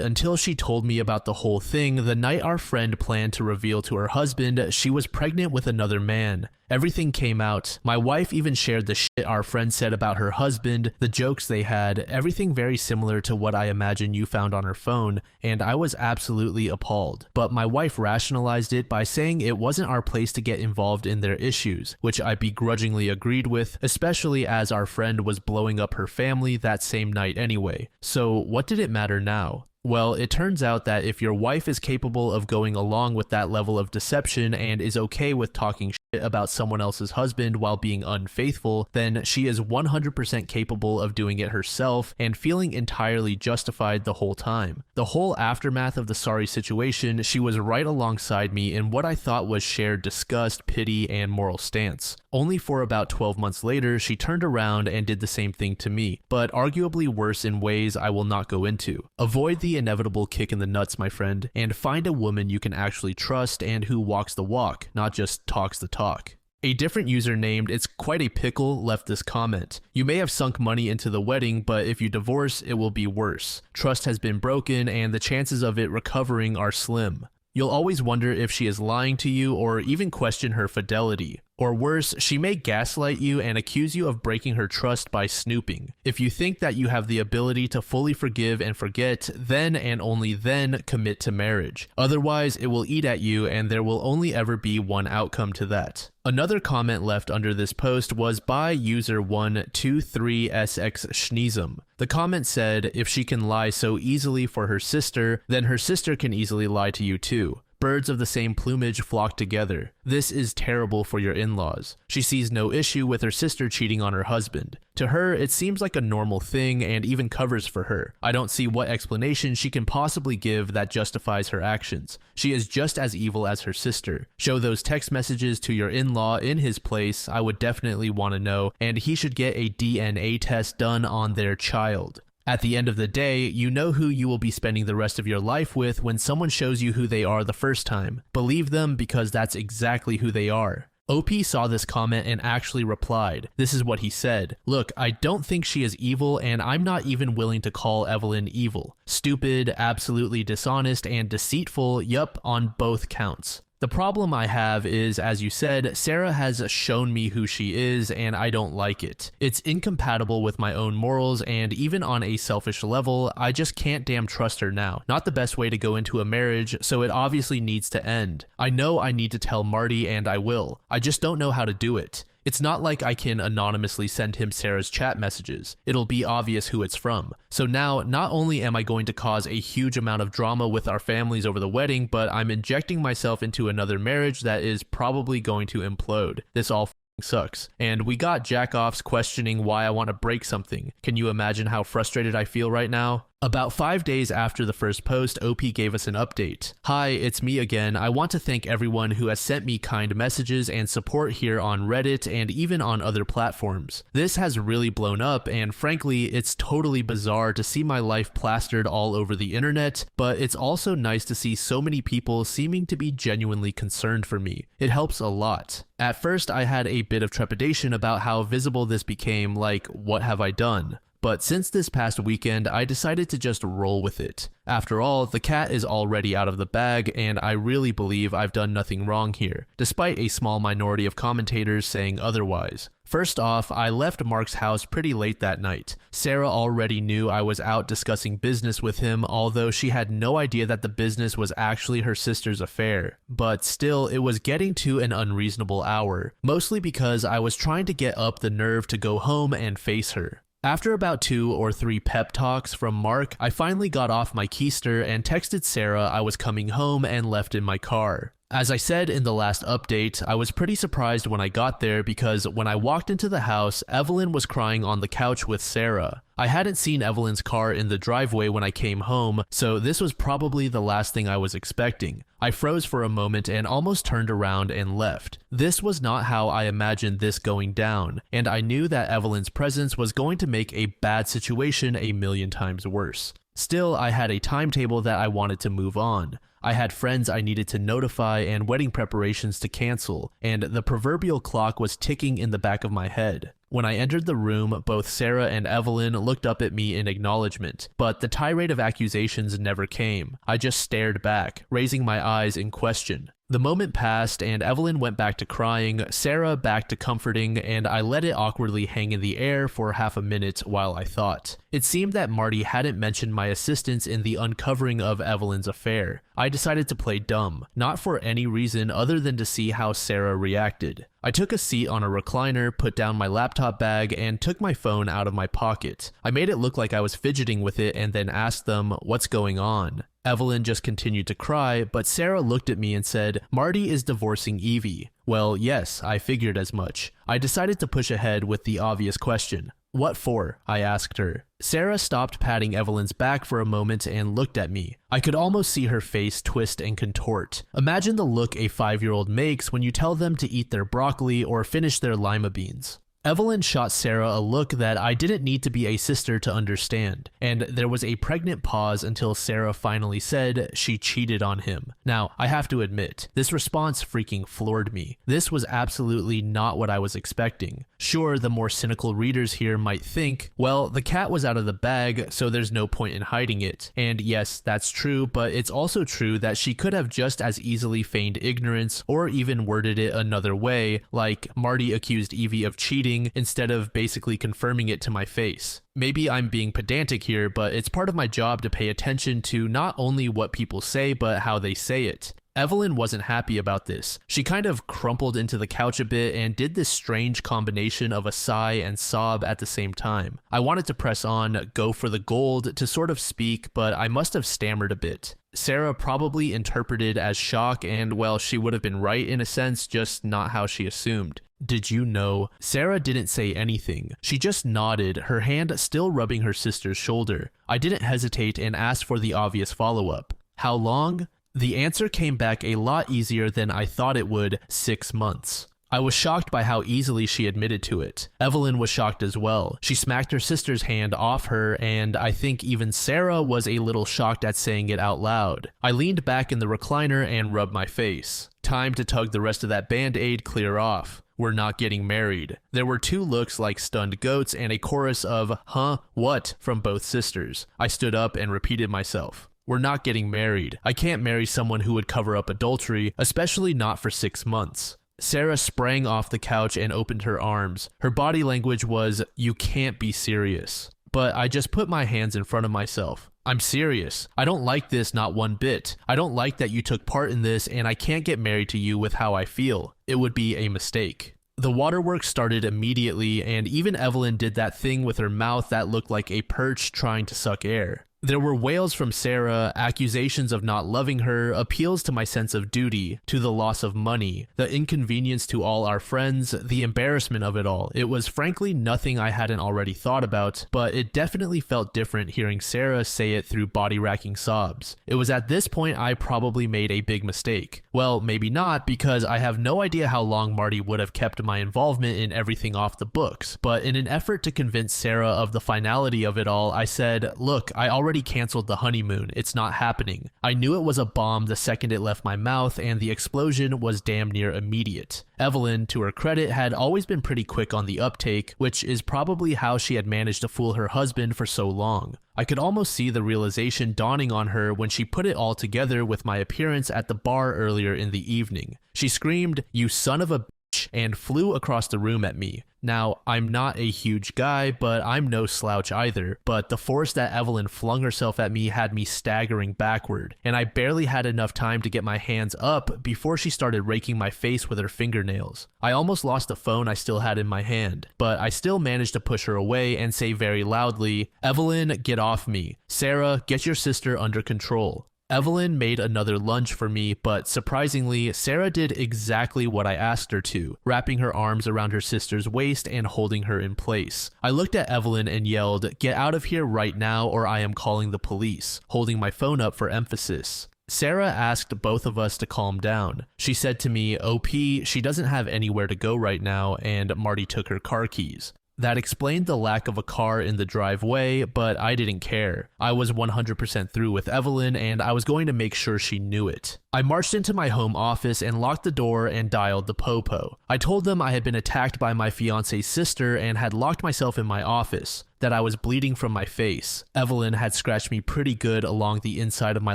until she told me about the whole thing the night our friend planned to reveal to her husband she was pregnant with another man. Everything came out. My wife even shared the shit our friend said about her husband, the jokes they had, everything very similar to what I imagine you found on her phone, and I was absolutely appalled. But my wife rationalized it by saying it wasn't our place to get involved in their issues, which I begrudgingly agreed with, especially as our friend was blowing up her family that same night anyway. So what did it matter now? Well, it turns out that if your wife is capable of going along with that level of deception and is okay with talking shit about someone else's husband while being unfaithful, then she is 100% capable of doing it herself and feeling entirely justified the whole time. The whole aftermath of the sorry situation, she was right alongside me in what I thought was shared disgust, pity, and moral stance. Only for about 12 months later, she turned around and did the same thing to me, but arguably worse in ways I will not go into. Avoid the inevitable kick in the nuts, my friend, and find a woman you can actually trust and who walks the walk, not just talks the talk. A different user named It's Quite a Pickle left this comment. You may have sunk money into the wedding, but if you divorce, it will be worse. Trust has been broken and the chances of it recovering are slim. You'll always wonder if she is lying to you or even question her fidelity. Or worse, she may gaslight you and accuse you of breaking her trust by snooping. If you think that you have the ability to fully forgive and forget, then and only then commit to marriage. Otherwise, it will eat at you and there will only ever be one outcome to that. Another comment left under this post was by user 123SX The comment said, if she can lie so easily for her sister, then her sister can easily lie to you too. Birds of the same plumage flock together. This is terrible for your in-laws. She sees no issue with her sister cheating on her husband. To her, it seems like a normal thing and even covers for her. I don't see what explanation she can possibly give that justifies her actions. She is just as evil as her sister. Show those text messages to your in-law in his place, I would definitely want to know, and he should get a DNA test done on their child. At the end of the day, you know who you will be spending the rest of your life with when someone shows you who they are the first time. Believe them because that's exactly who they are. OP saw this comment and actually replied. This is what he said. Look, I don't think she is evil and I'm not even willing to call Evelyn evil. Stupid, absolutely dishonest, and deceitful, yup, on both counts. The problem I have is, as you said, Sarah has shown me who she is and I don't like it. It's incompatible with my own morals and even on a selfish level, I just can't damn trust her now. Not the best way to go into a marriage, so it obviously needs to end. I know I need to tell Marty and I will. I just don't know how to do it. It's not like I can anonymously send him Sarah's chat messages. It'll be obvious who it's from. So now, not only am I going to cause a huge amount of drama with our families over the wedding, but I'm injecting myself into another marriage that is probably going to implode. This all sucks. And we got jackoffs questioning why I want to break something. Can you imagine how frustrated I feel right now? About 5 days after the first post, OP gave us an update. Hi, it's me again. I want to thank everyone who has sent me kind messages and support here on Reddit and even on other platforms. This has really blown up, and frankly, it's totally bizarre to see my life plastered all over the internet, but it's also nice to see so many people seeming to be genuinely concerned for me. It helps a lot. At first, I had a bit of trepidation about how visible this became, like, what have I done? But since this past weekend, I decided to just roll with it. After all, the cat is already out of the bag, and I really believe I've done nothing wrong here, despite a small minority of commentators saying otherwise. First off, I left Mark's house pretty late that night. Sarah already knew I was out discussing business with him, although she had no idea that the business was actually her sister's affair. But still, it was getting to an unreasonable hour, mostly because I was trying to get up the nerve to go home and face her. After about 2 or 3 pep talks from Mark, I finally got off my keister and texted Sarah I was coming home and left in my car. As I said in the last update, I was pretty surprised when I got there because when I walked into the house, Evelyn was crying on the couch with Sarah. I hadn't seen Evelyn's car in the driveway when I came home, so this was probably the last thing I was expecting. I froze for a moment and almost turned around and left. This was not how I imagined this going down, and I knew that Evelyn's presence was going to make a bad situation a million times worse. Still, I had a timetable that I wanted to move on. I had friends I needed to notify and wedding preparations to cancel, and the proverbial clock was ticking in the back of my head. When I entered the room, both Sarah and Evelyn looked up at me in acknowledgement, but the tirade of accusations never came. I just stared back, raising my eyes in question. The moment passed and Evelyn went back to crying, Sarah back to comforting, and I let it awkwardly hang in the air for half a minute while I thought. It seemed that Marty hadn't mentioned my assistance in the uncovering of Evelyn's affair. I decided to play dumb, not for any reason other than to see how Sarah reacted. I took a seat on a recliner, put down my laptop bag, and took my phone out of my pocket. I made it look like I was fidgeting with it and then asked them, "What's going on?" Evelyn just continued to cry, but Sarah looked at me and said, "Marty is divorcing Evie." Well, yes, I figured as much. I decided to push ahead with the obvious question. "What for?" I asked her. Sarah stopped patting Evelyn's back for a moment and looked at me. I could almost see her face twist and contort. Imagine the look a 5-year-old makes when you tell them to eat their broccoli or finish their lima beans. Evelyn shot Sarah a look that I didn't need to be a sister to understand, and there was a pregnant pause until Sarah finally said she cheated on him. Now, I have to admit, this response freaking floored me. This was absolutely not what I was expecting. Sure, the more cynical readers here might think, well, the cat was out of the bag, so there's no point in hiding it. And yes, that's true, but it's also true that she could have just as easily feigned ignorance or even worded it another way, like Marty accused Evie of cheating instead of basically confirming it to my face. Maybe I'm being pedantic here, but it's part of my job to pay attention to not only what people say, but how they say it. Evelyn wasn't happy about this. She kind of crumpled into the couch a bit and did this strange combination of a sigh and sob at the same time. I wanted to press on, go for the gold, to sort of speak, but I must have stammered a bit. Sarah probably interpreted as shock, and well, she would have been right in a sense, just not how she assumed. "Did you know?" Sarah didn't say anything. She just nodded, her hand still rubbing her sister's shoulder. I didn't hesitate and asked for the obvious follow-up. "How long?" The answer came back a lot easier than I thought it would: 6 months. I was shocked by how easily she admitted to it. Evelyn was shocked as well. She smacked her sister's hand off her, and I think even Sarah was a little shocked at saying it out loud. I leaned back in the recliner and rubbed my face. Time to tug the rest of that band-aid clear off. "We're not getting married." There were 2 looks like stunned goats and a chorus of "huh, what?" from both sisters. I stood up and repeated myself. "We're not getting married. I can't marry someone who would cover up adultery, especially not for 6 months. Sarah sprang off the couch and opened her arms. Her body language was, "You can't be serious." But I just put my hands in front of myself. "I'm serious. I don't like this not one bit. I don't like that you took part in this, and I can't get married to you with how I feel. It would be a mistake." The waterworks started immediately, and even Evelyn did that thing with her mouth that looked like a perch trying to suck air. There were wails from Sarah, accusations of not loving her, appeals to my sense of duty, to the loss of money, the inconvenience to all our friends, the embarrassment of it all. It was frankly nothing I hadn't already thought about, but it definitely felt different hearing Sarah say it through body-racking sobs. It was at this point I probably made a big mistake. Well, maybe not, because I have no idea how long Marty would have kept my involvement in everything off the books, but in an effort to convince Sarah of the finality of it all, I said, "Look, I already canceled the honeymoon. It's not happening. I knew it was a bomb the second it left my mouth, and the explosion was damn near immediate." Evelyn, to her credit, had always been pretty quick on the uptake, which is probably how she had managed to fool her husband for so long. I could almost see the realization dawning on her when she put it all together with my appearance at the bar earlier in the evening. She screamed, "You son of a bitch," and flew across the room at me. Now, I'm not a huge guy, but I'm no slouch either, but the force that Evelyn flung herself at me had me staggering backward, and I barely had enough time to get my hands up before she started raking my face with her fingernails. I almost lost the phone I still had in my hand, but I still managed to push her away and say very loudly, "Evelyn, get off me. Sarah, get your sister under control." Evelyn made another lunge for me, but surprisingly, Sarah did exactly what I asked her to, wrapping her arms around her sister's waist and holding her in place. I looked at Evelyn and yelled, "Get out of here right now or I am calling the police," holding my phone up for emphasis. Sarah asked both of us to calm down. She said to me, "OP, she doesn't have anywhere to go right now, and Marty took her car keys." That explained the lack of a car in the driveway, but I didn't care. I was 100% through with Evelyn, and I was going to make sure she knew it. I marched into my home office and locked the door and dialed the popo. I told them I had been attacked by my fiance's sister and had locked myself in my office, that I was bleeding from my face. Evelyn had scratched me pretty good along the inside of my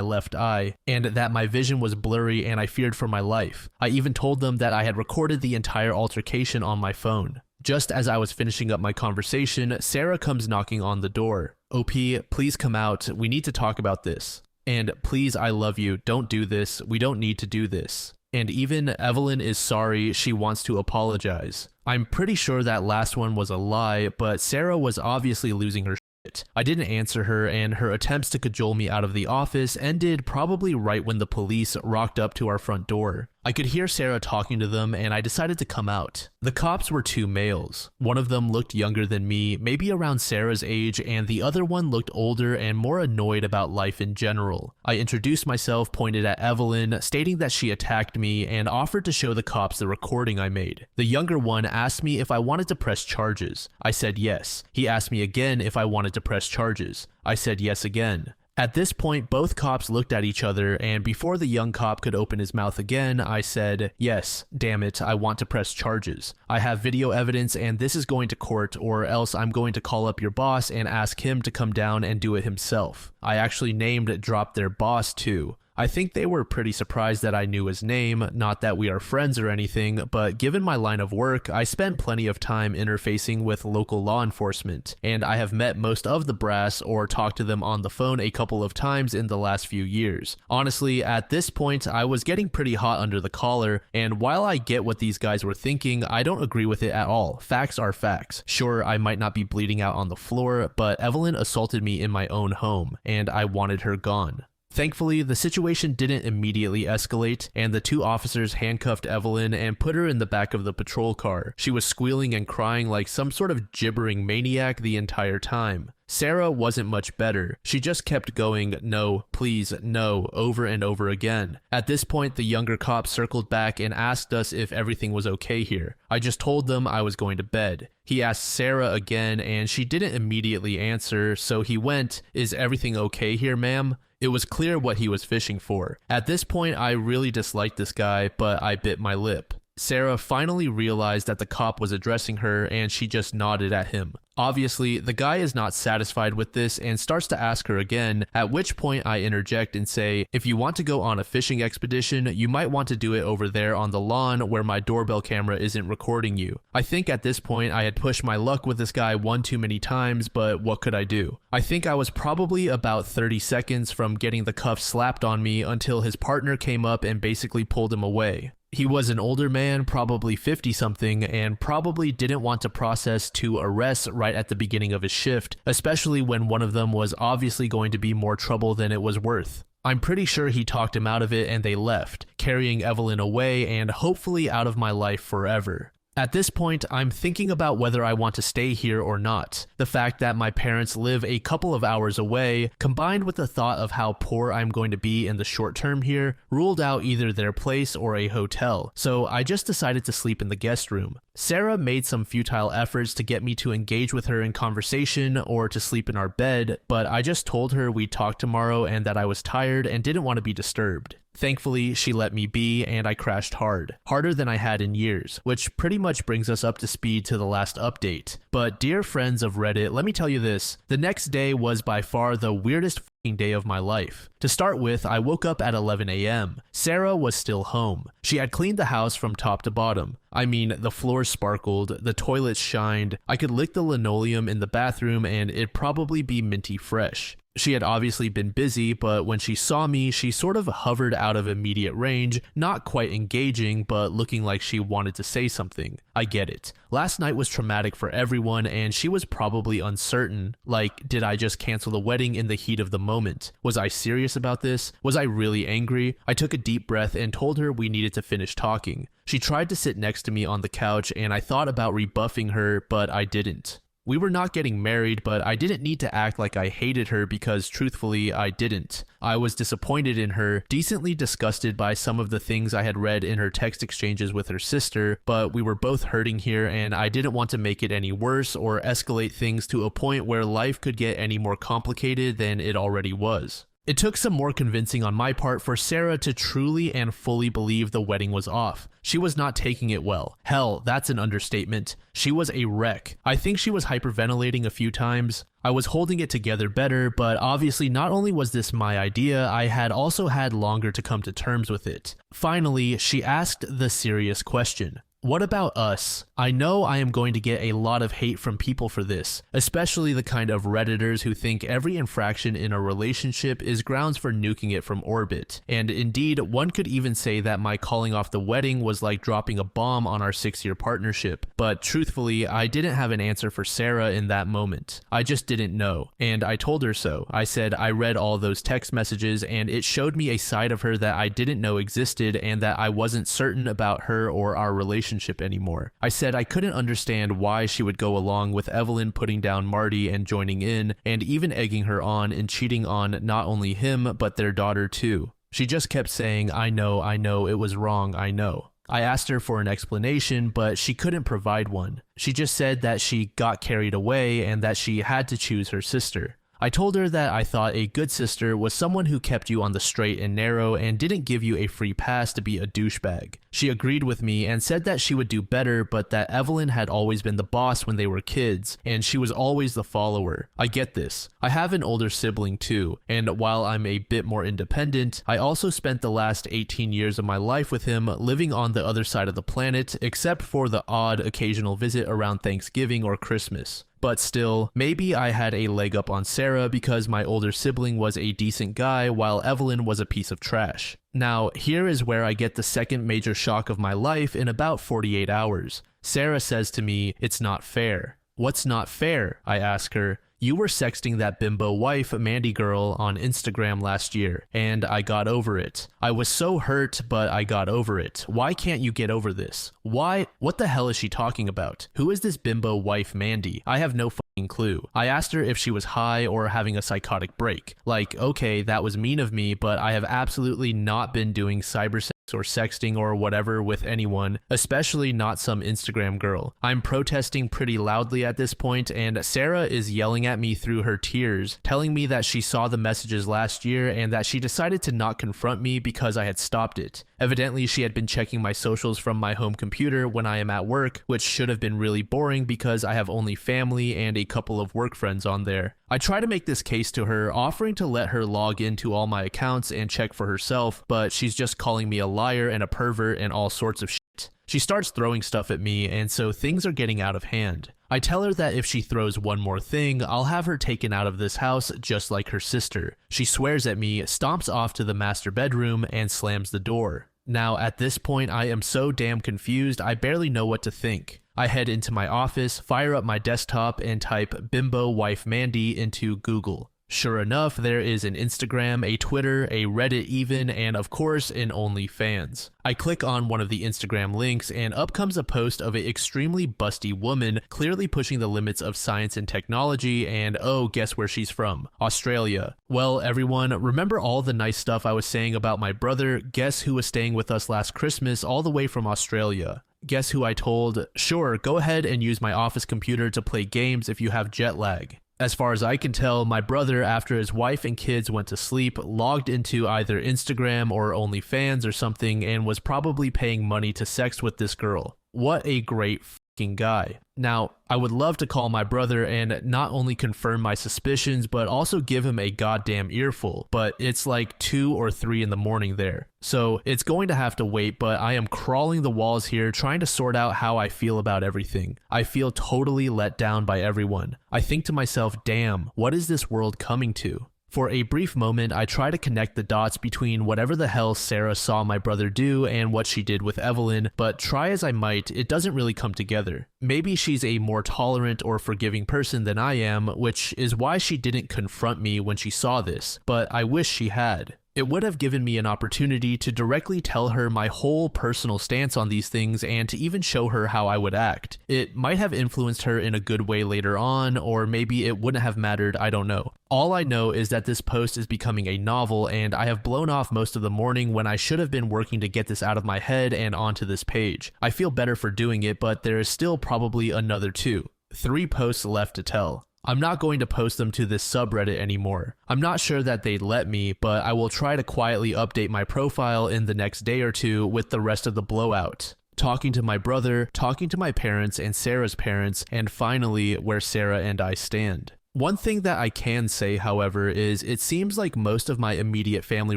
left eye, and that my vision was blurry and I feared for my life. I even told them that I had recorded the entire altercation on my phone. Just as I was finishing up my conversation, Sarah comes knocking on the door. "OP, please come out. We need to talk about this. And please, I love you. Don't do this. We don't need to do this." And even Evelyn is sorry. She wants to apologize. I'm pretty sure that last one was a lie, but Sarah was obviously losing her shit. I didn't answer her, and her attempts to cajole me out of the office ended probably right when the police rocked up to our front door. I could hear Sarah talking to them, and I decided to come out. The cops were two males. One of them looked younger than me, maybe around Sarah's age, and the other one looked older and more annoyed about life in general. I introduced myself, pointed at Evelyn, stating that she attacked me, and offered to show the cops the recording I made. The younger one asked me if I wanted to press charges. I said yes. He asked me again if I wanted to press charges. I said yes again. At this point, both cops looked at each other, and before the young cop could open his mouth again, I said, "Yes, damn it, I want to press charges. I have video evidence and this is going to court, or else I'm going to call up your boss and ask him to come down and do it himself." I actually dropped their boss too. I think they were pretty surprised that I knew his name, not that we are friends or anything, but given my line of work, I spent plenty of time interfacing with local law enforcement, and I have met most of the brass or talked to them on the phone a couple of times in the last few years. Honestly, at this point, I was getting pretty hot under the collar, and while I get what these guys were thinking, I don't agree with it at all. Facts are facts. Sure, I might not be bleeding out on the floor, but Evelyn assaulted me in my own home, and I wanted her gone. Thankfully, the situation didn't immediately escalate, and the two officers handcuffed Evelyn and put her in the back of the patrol car. She was squealing and crying like some sort of gibbering maniac the entire time. Sarah wasn't much better. She just kept going, "No, please, no," over and over again. At this point, the younger cop circled back and asked us if everything was okay here. I just told them I was going to bed. He asked Sarah again, and she didn't immediately answer, so he went, "Is everything okay here, ma'am?" It was clear what he was fishing for. At this point, I really disliked this guy, but I bit my lip. Sarah finally realized that the cop was addressing her, and she just nodded at him. Obviously, the guy is not satisfied with this and starts to ask her again, at which point I interject and say, "If you want to go on a fishing expedition, you might want to do it over there on the lawn where my doorbell camera isn't recording you." I think at this point I had pushed my luck with this guy one too many times, but what could I do? I think I was probably about 30 seconds from getting the cuffs slapped on me until his partner came up and basically pulled him away. He was an older man, probably 50-something, and probably didn't want to process 2 arrests right at the beginning of his shift, especially when one of them was obviously going to be more trouble than it was worth. I'm pretty sure he talked him out of it and they left, carrying Evelyn away and hopefully out of my life forever. At this point, I'm thinking about whether I want to stay here or not. The fact that my parents live a couple of hours away, combined with the thought of how poor I'm going to be in the short term here, ruled out either their place or a hotel, so I just decided to sleep in the guest room. Sarah made some futile efforts to get me to engage with her in conversation or to sleep in our bed, but I just told her we'd talk tomorrow and that I was tired and didn't want to be disturbed. Thankfully, she let me be and I crashed hard, harder than I had in years, which pretty much brings us up to speed to the last update. But dear friends of Reddit, let me tell you this, the next day was by far the weirdest f***ing day of my life. To start with, I woke up at 11 a.m. Sarah was still home. She had cleaned the house from top to bottom. I mean, the floors sparkled, the toilets shined, I could lick the linoleum in the bathroom and it'd probably be minty fresh. She had obviously been busy, but when she saw me, she sort of hovered out of immediate range, not quite engaging, but looking like she wanted to say something. I get it. Last night was traumatic for everyone, and she was probably uncertain. Like, did I just cancel the wedding in the heat of the moment? Was I serious about this? Was I really angry? I took a deep breath and told her we needed to finish talking. She tried to sit next to me on the couch, and I thought about rebuffing her, but I didn't. We were not getting married, but I didn't need to act like I hated her because truthfully, I didn't. I was disappointed in her, decently disgusted by some of the things I had read in her text exchanges with her sister, but we were both hurting here and I didn't want to make it any worse or escalate things to a point where life could get any more complicated than it already was. It took some more convincing on my part for Sarah to truly and fully believe the wedding was off. She was not taking it well. Hell, that's an understatement. She was a wreck. I think she was hyperventilating a few times. I was holding it together better, but obviously not only was this my idea, I had also had longer to come to terms with it. Finally, she asked the serious question. What about us? I know I am going to get a lot of hate from people for this, especially the kind of Redditors who think every infraction in a relationship is grounds for nuking it from orbit. And indeed, one could even say that my calling off the wedding was like dropping a bomb on our 6-year partnership. But truthfully, I didn't have an answer for Sarah in that moment. I just didn't know. And I told her so. I said I read all those text messages and it showed me a side of her that I didn't know existed and that I wasn't certain about her or our relationship anymore. I said I couldn't understand why she would go along with Evelyn putting down Marty and joining in, and even egging her on and cheating on not only him, but their daughter too. She just kept saying, I know, it was wrong, I know. I asked her for an explanation, but she couldn't provide one. She just said that she got carried away and that she had to choose her sister. I told her that I thought a good sister was someone who kept you on the straight and narrow and didn't give you a free pass to be a douchebag. She agreed with me and said that she would do better, but that Evelyn had always been the boss when they were kids, and she was always the follower. I get this. I have an older sibling too, and while I'm a bit more independent, I also spent the last 18 years of my life with him living on the other side of the planet, except for the odd occasional visit around Thanksgiving or Christmas. But still, maybe I had a leg up on Sarah because my older sibling was a decent guy while Evelyn was a piece of trash. Now, here is where I get the second major shock of my life in about 48 hours. Sarah says to me, "It's not fair." "What's not fair?" I ask her. "You were sexting that bimbo wife, Mandy girl, on Instagram last year, and I got over it. I was so hurt, but I got over it. Why can't you get over this? Why? What the hell is she talking about? Who is this bimbo wife, Mandy? I have no fucking clue." I asked her if she was high or having a psychotic break. Like, okay, that was mean of me, but I have absolutely not been doing cybersex or sexting or whatever with anyone, especially not some Instagram girl. I'm protesting pretty loudly at this point, and Sarah is yelling at me through her tears, telling me that she saw the messages last year and that she decided to not confront me because I had stopped it. Evidently, she had been checking my socials from my home computer when I am at work, which should have been really boring because I have only family and a couple of work friends on there. I try to make this case to her, offering to let her log into all my accounts and check for herself, but she's just calling me a liar and a pervert and all sorts of shit. She starts throwing stuff at me, and so things are getting out of hand. I tell her that if she throws one more thing, I'll have her taken out of this house just like her sister. She swears at me, stomps off to the master bedroom, and slams the door. Now, at this point, I am so damn confused, I barely know what to think. I head into my office, fire up my desktop, and type bimbo wife Mandy into Google. Sure enough, there is an Instagram, a Twitter, a Reddit even, and of course, an OnlyFans. I click on one of the Instagram links, and up comes a post of an extremely busty woman, clearly pushing the limits of science and technology, and oh, guess where she's from? Australia. Well, everyone, remember all the nice stuff I was saying about my brother? Guess who was staying with us last Christmas all the way from Australia? Guess who I told, sure, go ahead and use my office computer to play games if you have jet lag. As far as I can tell, my brother, after his wife and kids went to sleep, logged into either Instagram or OnlyFans or something and was probably paying money to sex with this girl. What a great fucking guy. Now, I would love to call my brother and not only confirm my suspicions, but also give him a goddamn earful, but it's like 2 or 3 in the morning there. So it's going to have to wait, but I am crawling the walls here trying to sort out how I feel about everything. I feel totally let down by everyone. I think to myself, damn, what is this world coming to? For a brief moment, I try to connect the dots between whatever the hell Sarah saw my brother do and what she did with Evelyn, but try as I might, it doesn't really come together. Maybe she's a more tolerant or forgiving person than I am, which is why she didn't confront me when she saw this, but I wish she had. It would have given me an opportunity to directly tell her my whole personal stance on these things and to even show her how I would act. It might have influenced her in a good way later on, or maybe it wouldn't have mattered, I don't know. All I know is that this post is becoming a novel, and I have blown off most of the morning when I should have been working to get this out of my head and onto this page. I feel better for doing it, but there is still probably another 2. 3 posts left to tell. I'm not going to post them to this subreddit anymore. I'm not sure that they'd let me, but I will try to quietly update my profile in the next day or 2 with the rest of the blowout. Talking to my brother, talking to my parents and Sarah's parents, and finally where Sarah and I stand. One thing that I can say, however, is it seems like most of my immediate family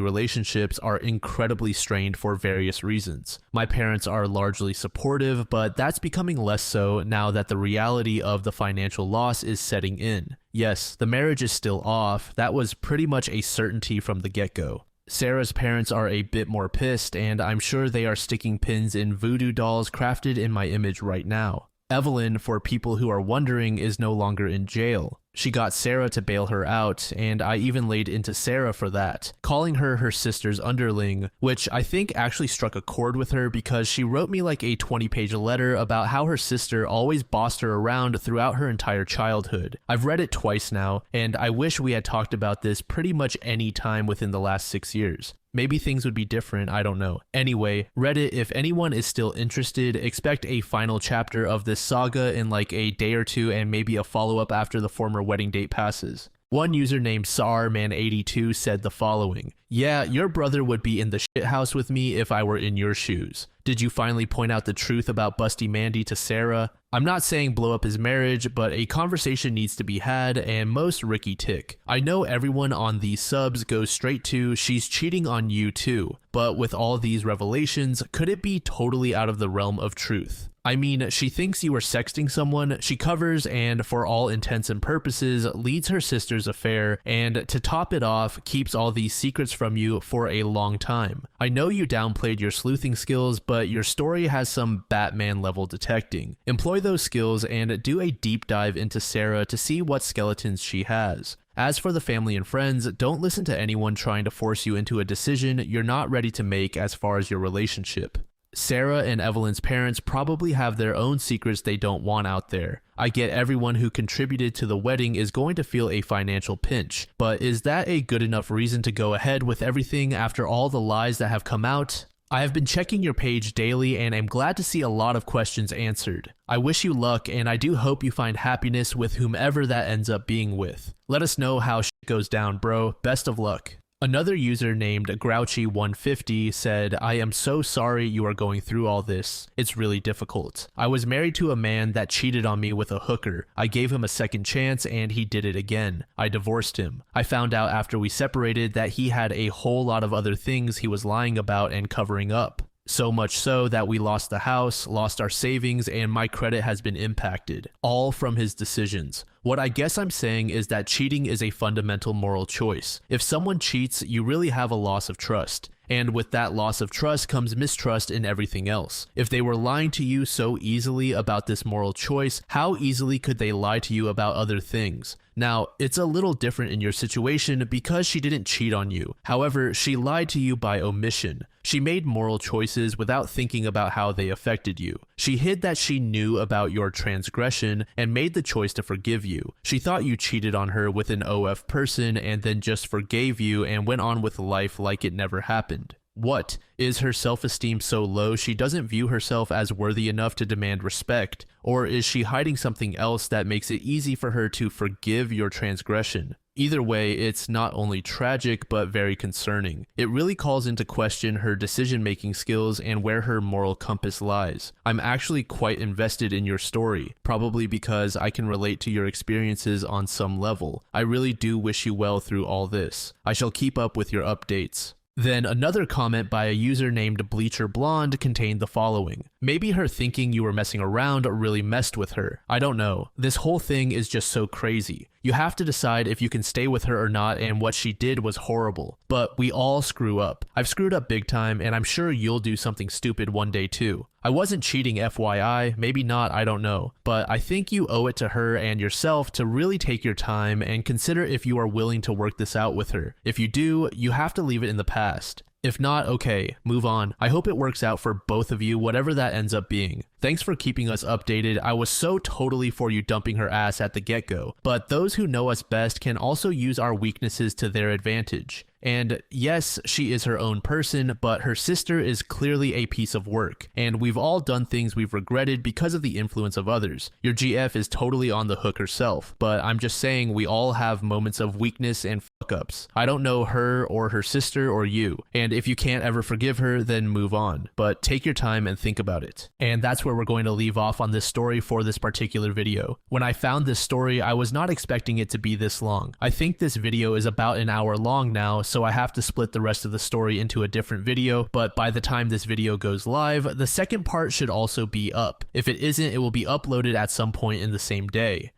relationships are incredibly strained for various reasons. My parents are largely supportive, but that's becoming less so now that the reality of the financial loss is setting in. Yes, the marriage is still off. That was pretty much a certainty from the get-go. Sarah's parents are a bit more pissed, and I'm sure they are sticking pins in voodoo dolls crafted in my image right now. Evelyn, for people who are wondering, is no longer in jail. She got Sarah to bail her out, and I even laid into Sarah for that, calling her her sister's underling, which I think actually struck a chord with her because she wrote me like a 20-page letter about how her sister always bossed her around throughout her entire childhood. I've read it twice now, and I wish we had talked about this pretty much any time within the last 6 years. Maybe things would be different, I don't know. Anyway, Reddit, if anyone is still interested, expect a final chapter of this saga in like a day or 2 and maybe a follow-up after the former wedding date passes. One user named SARman82 said the following: "Yeah, your brother would be in the shithouse with me if I were in your shoes. Did you finally point out the truth about Busty Mandy to Sarah? I'm not saying blow up his marriage, but a conversation needs to be had, and most Ricky tick. I know everyone on these subs goes straight to, she's cheating on you too, but with all these revelations, could it be totally out of the realm of truth? I mean, she thinks you are sexting someone, she covers and, for all intents and purposes, leads her sister's affair, and to top it off, keeps all these secrets from you for a long time. I know you downplayed your sleuthing skills, but your story has some Batman-level detecting. Employ those skills and do a deep dive into Sarah to see what skeletons she has. As for the family and friends, don't listen to anyone trying to force you into a decision you're not ready to make as far as your relationship. Sarah and Evelyn's parents probably have their own secrets they don't want out there. I get everyone who contributed to the wedding is going to feel a financial pinch, but is that a good enough reason to go ahead with everything after all the lies that have come out? I have been checking your page daily and am glad to see a lot of questions answered. I wish you luck, and I do hope you find happiness with whomever that ends up being with. Let us know how shit goes down, bro. Best of luck." Another user named Grouchy150 said, "I am so sorry you are going through all this. It's really difficult. I was married to a man that cheated on me with a hooker. I gave him a second chance and he did it again. I divorced him. I found out after we separated that he had a whole lot of other things he was lying about and covering up. So much so that we lost the house, lost our savings, and my credit has been impacted. All from his decisions. What I guess I'm saying is that cheating is a fundamental moral choice. If someone cheats, you really have a loss of trust. And with that loss of trust comes mistrust in everything else. If they were lying to you so easily about this moral choice, how easily could they lie to you about other things? Now, it's a little different in your situation because she didn't cheat on you. However, she lied to you by omission. She made moral choices without thinking about how they affected you. She hid that she knew about your transgression and made the choice to forgive you. She thought you cheated on her with an OF person and then just forgave you and went on with life like it never happened. What? Is her self-esteem so low she doesn't view herself as worthy enough to demand respect? Or is she hiding something else that makes it easy for her to forgive your transgression? Either way, it's not only tragic but very concerning. It really calls into question her decision-making skills and where her moral compass lies. I'm actually quite invested in your story, probably because I can relate to your experiences on some level. I really do wish you well through all this. I shall keep up with your updates. Then another comment by a user named Bleacher Blonde contained the following. Maybe her thinking you were messing around really messed with her. I don't know. This whole thing is just so crazy. You have to decide if you can stay with her or not, and what she did was horrible. But we all screw up. I've screwed up big time, and I'm sure you'll do something stupid one day too. I wasn't cheating FYI, maybe not, I don't know. But I think you owe it to her and yourself to really take your time and consider if you are willing to work this out with her. If you do, you have to leave it in the past. If not, okay, move on. I hope it works out for both of you, whatever that ends up being. Thanks for keeping us updated. I was so totally for you dumping her ass at the get-go, but those who know us best can also use our weaknesses to their advantage. And yes, she is her own person, but her sister is clearly a piece of work, and we've all done things we've regretted because of the influence of others. Your GF is totally on the hook herself, but I'm just saying we all have moments of weakness and fuck-ups. I don't know her or her sister or you, and if you can't ever forgive her, then move on, but take your time and think about it. And that's where we're going to leave off on this story for this particular video. When I found this story, I was not expecting it to be this long. I think this video is about an hour long now, so I have to split the rest of the story into a different video, but by the time this video goes live, the second part should also be up. If it isn't, it will be uploaded at some point in the same day.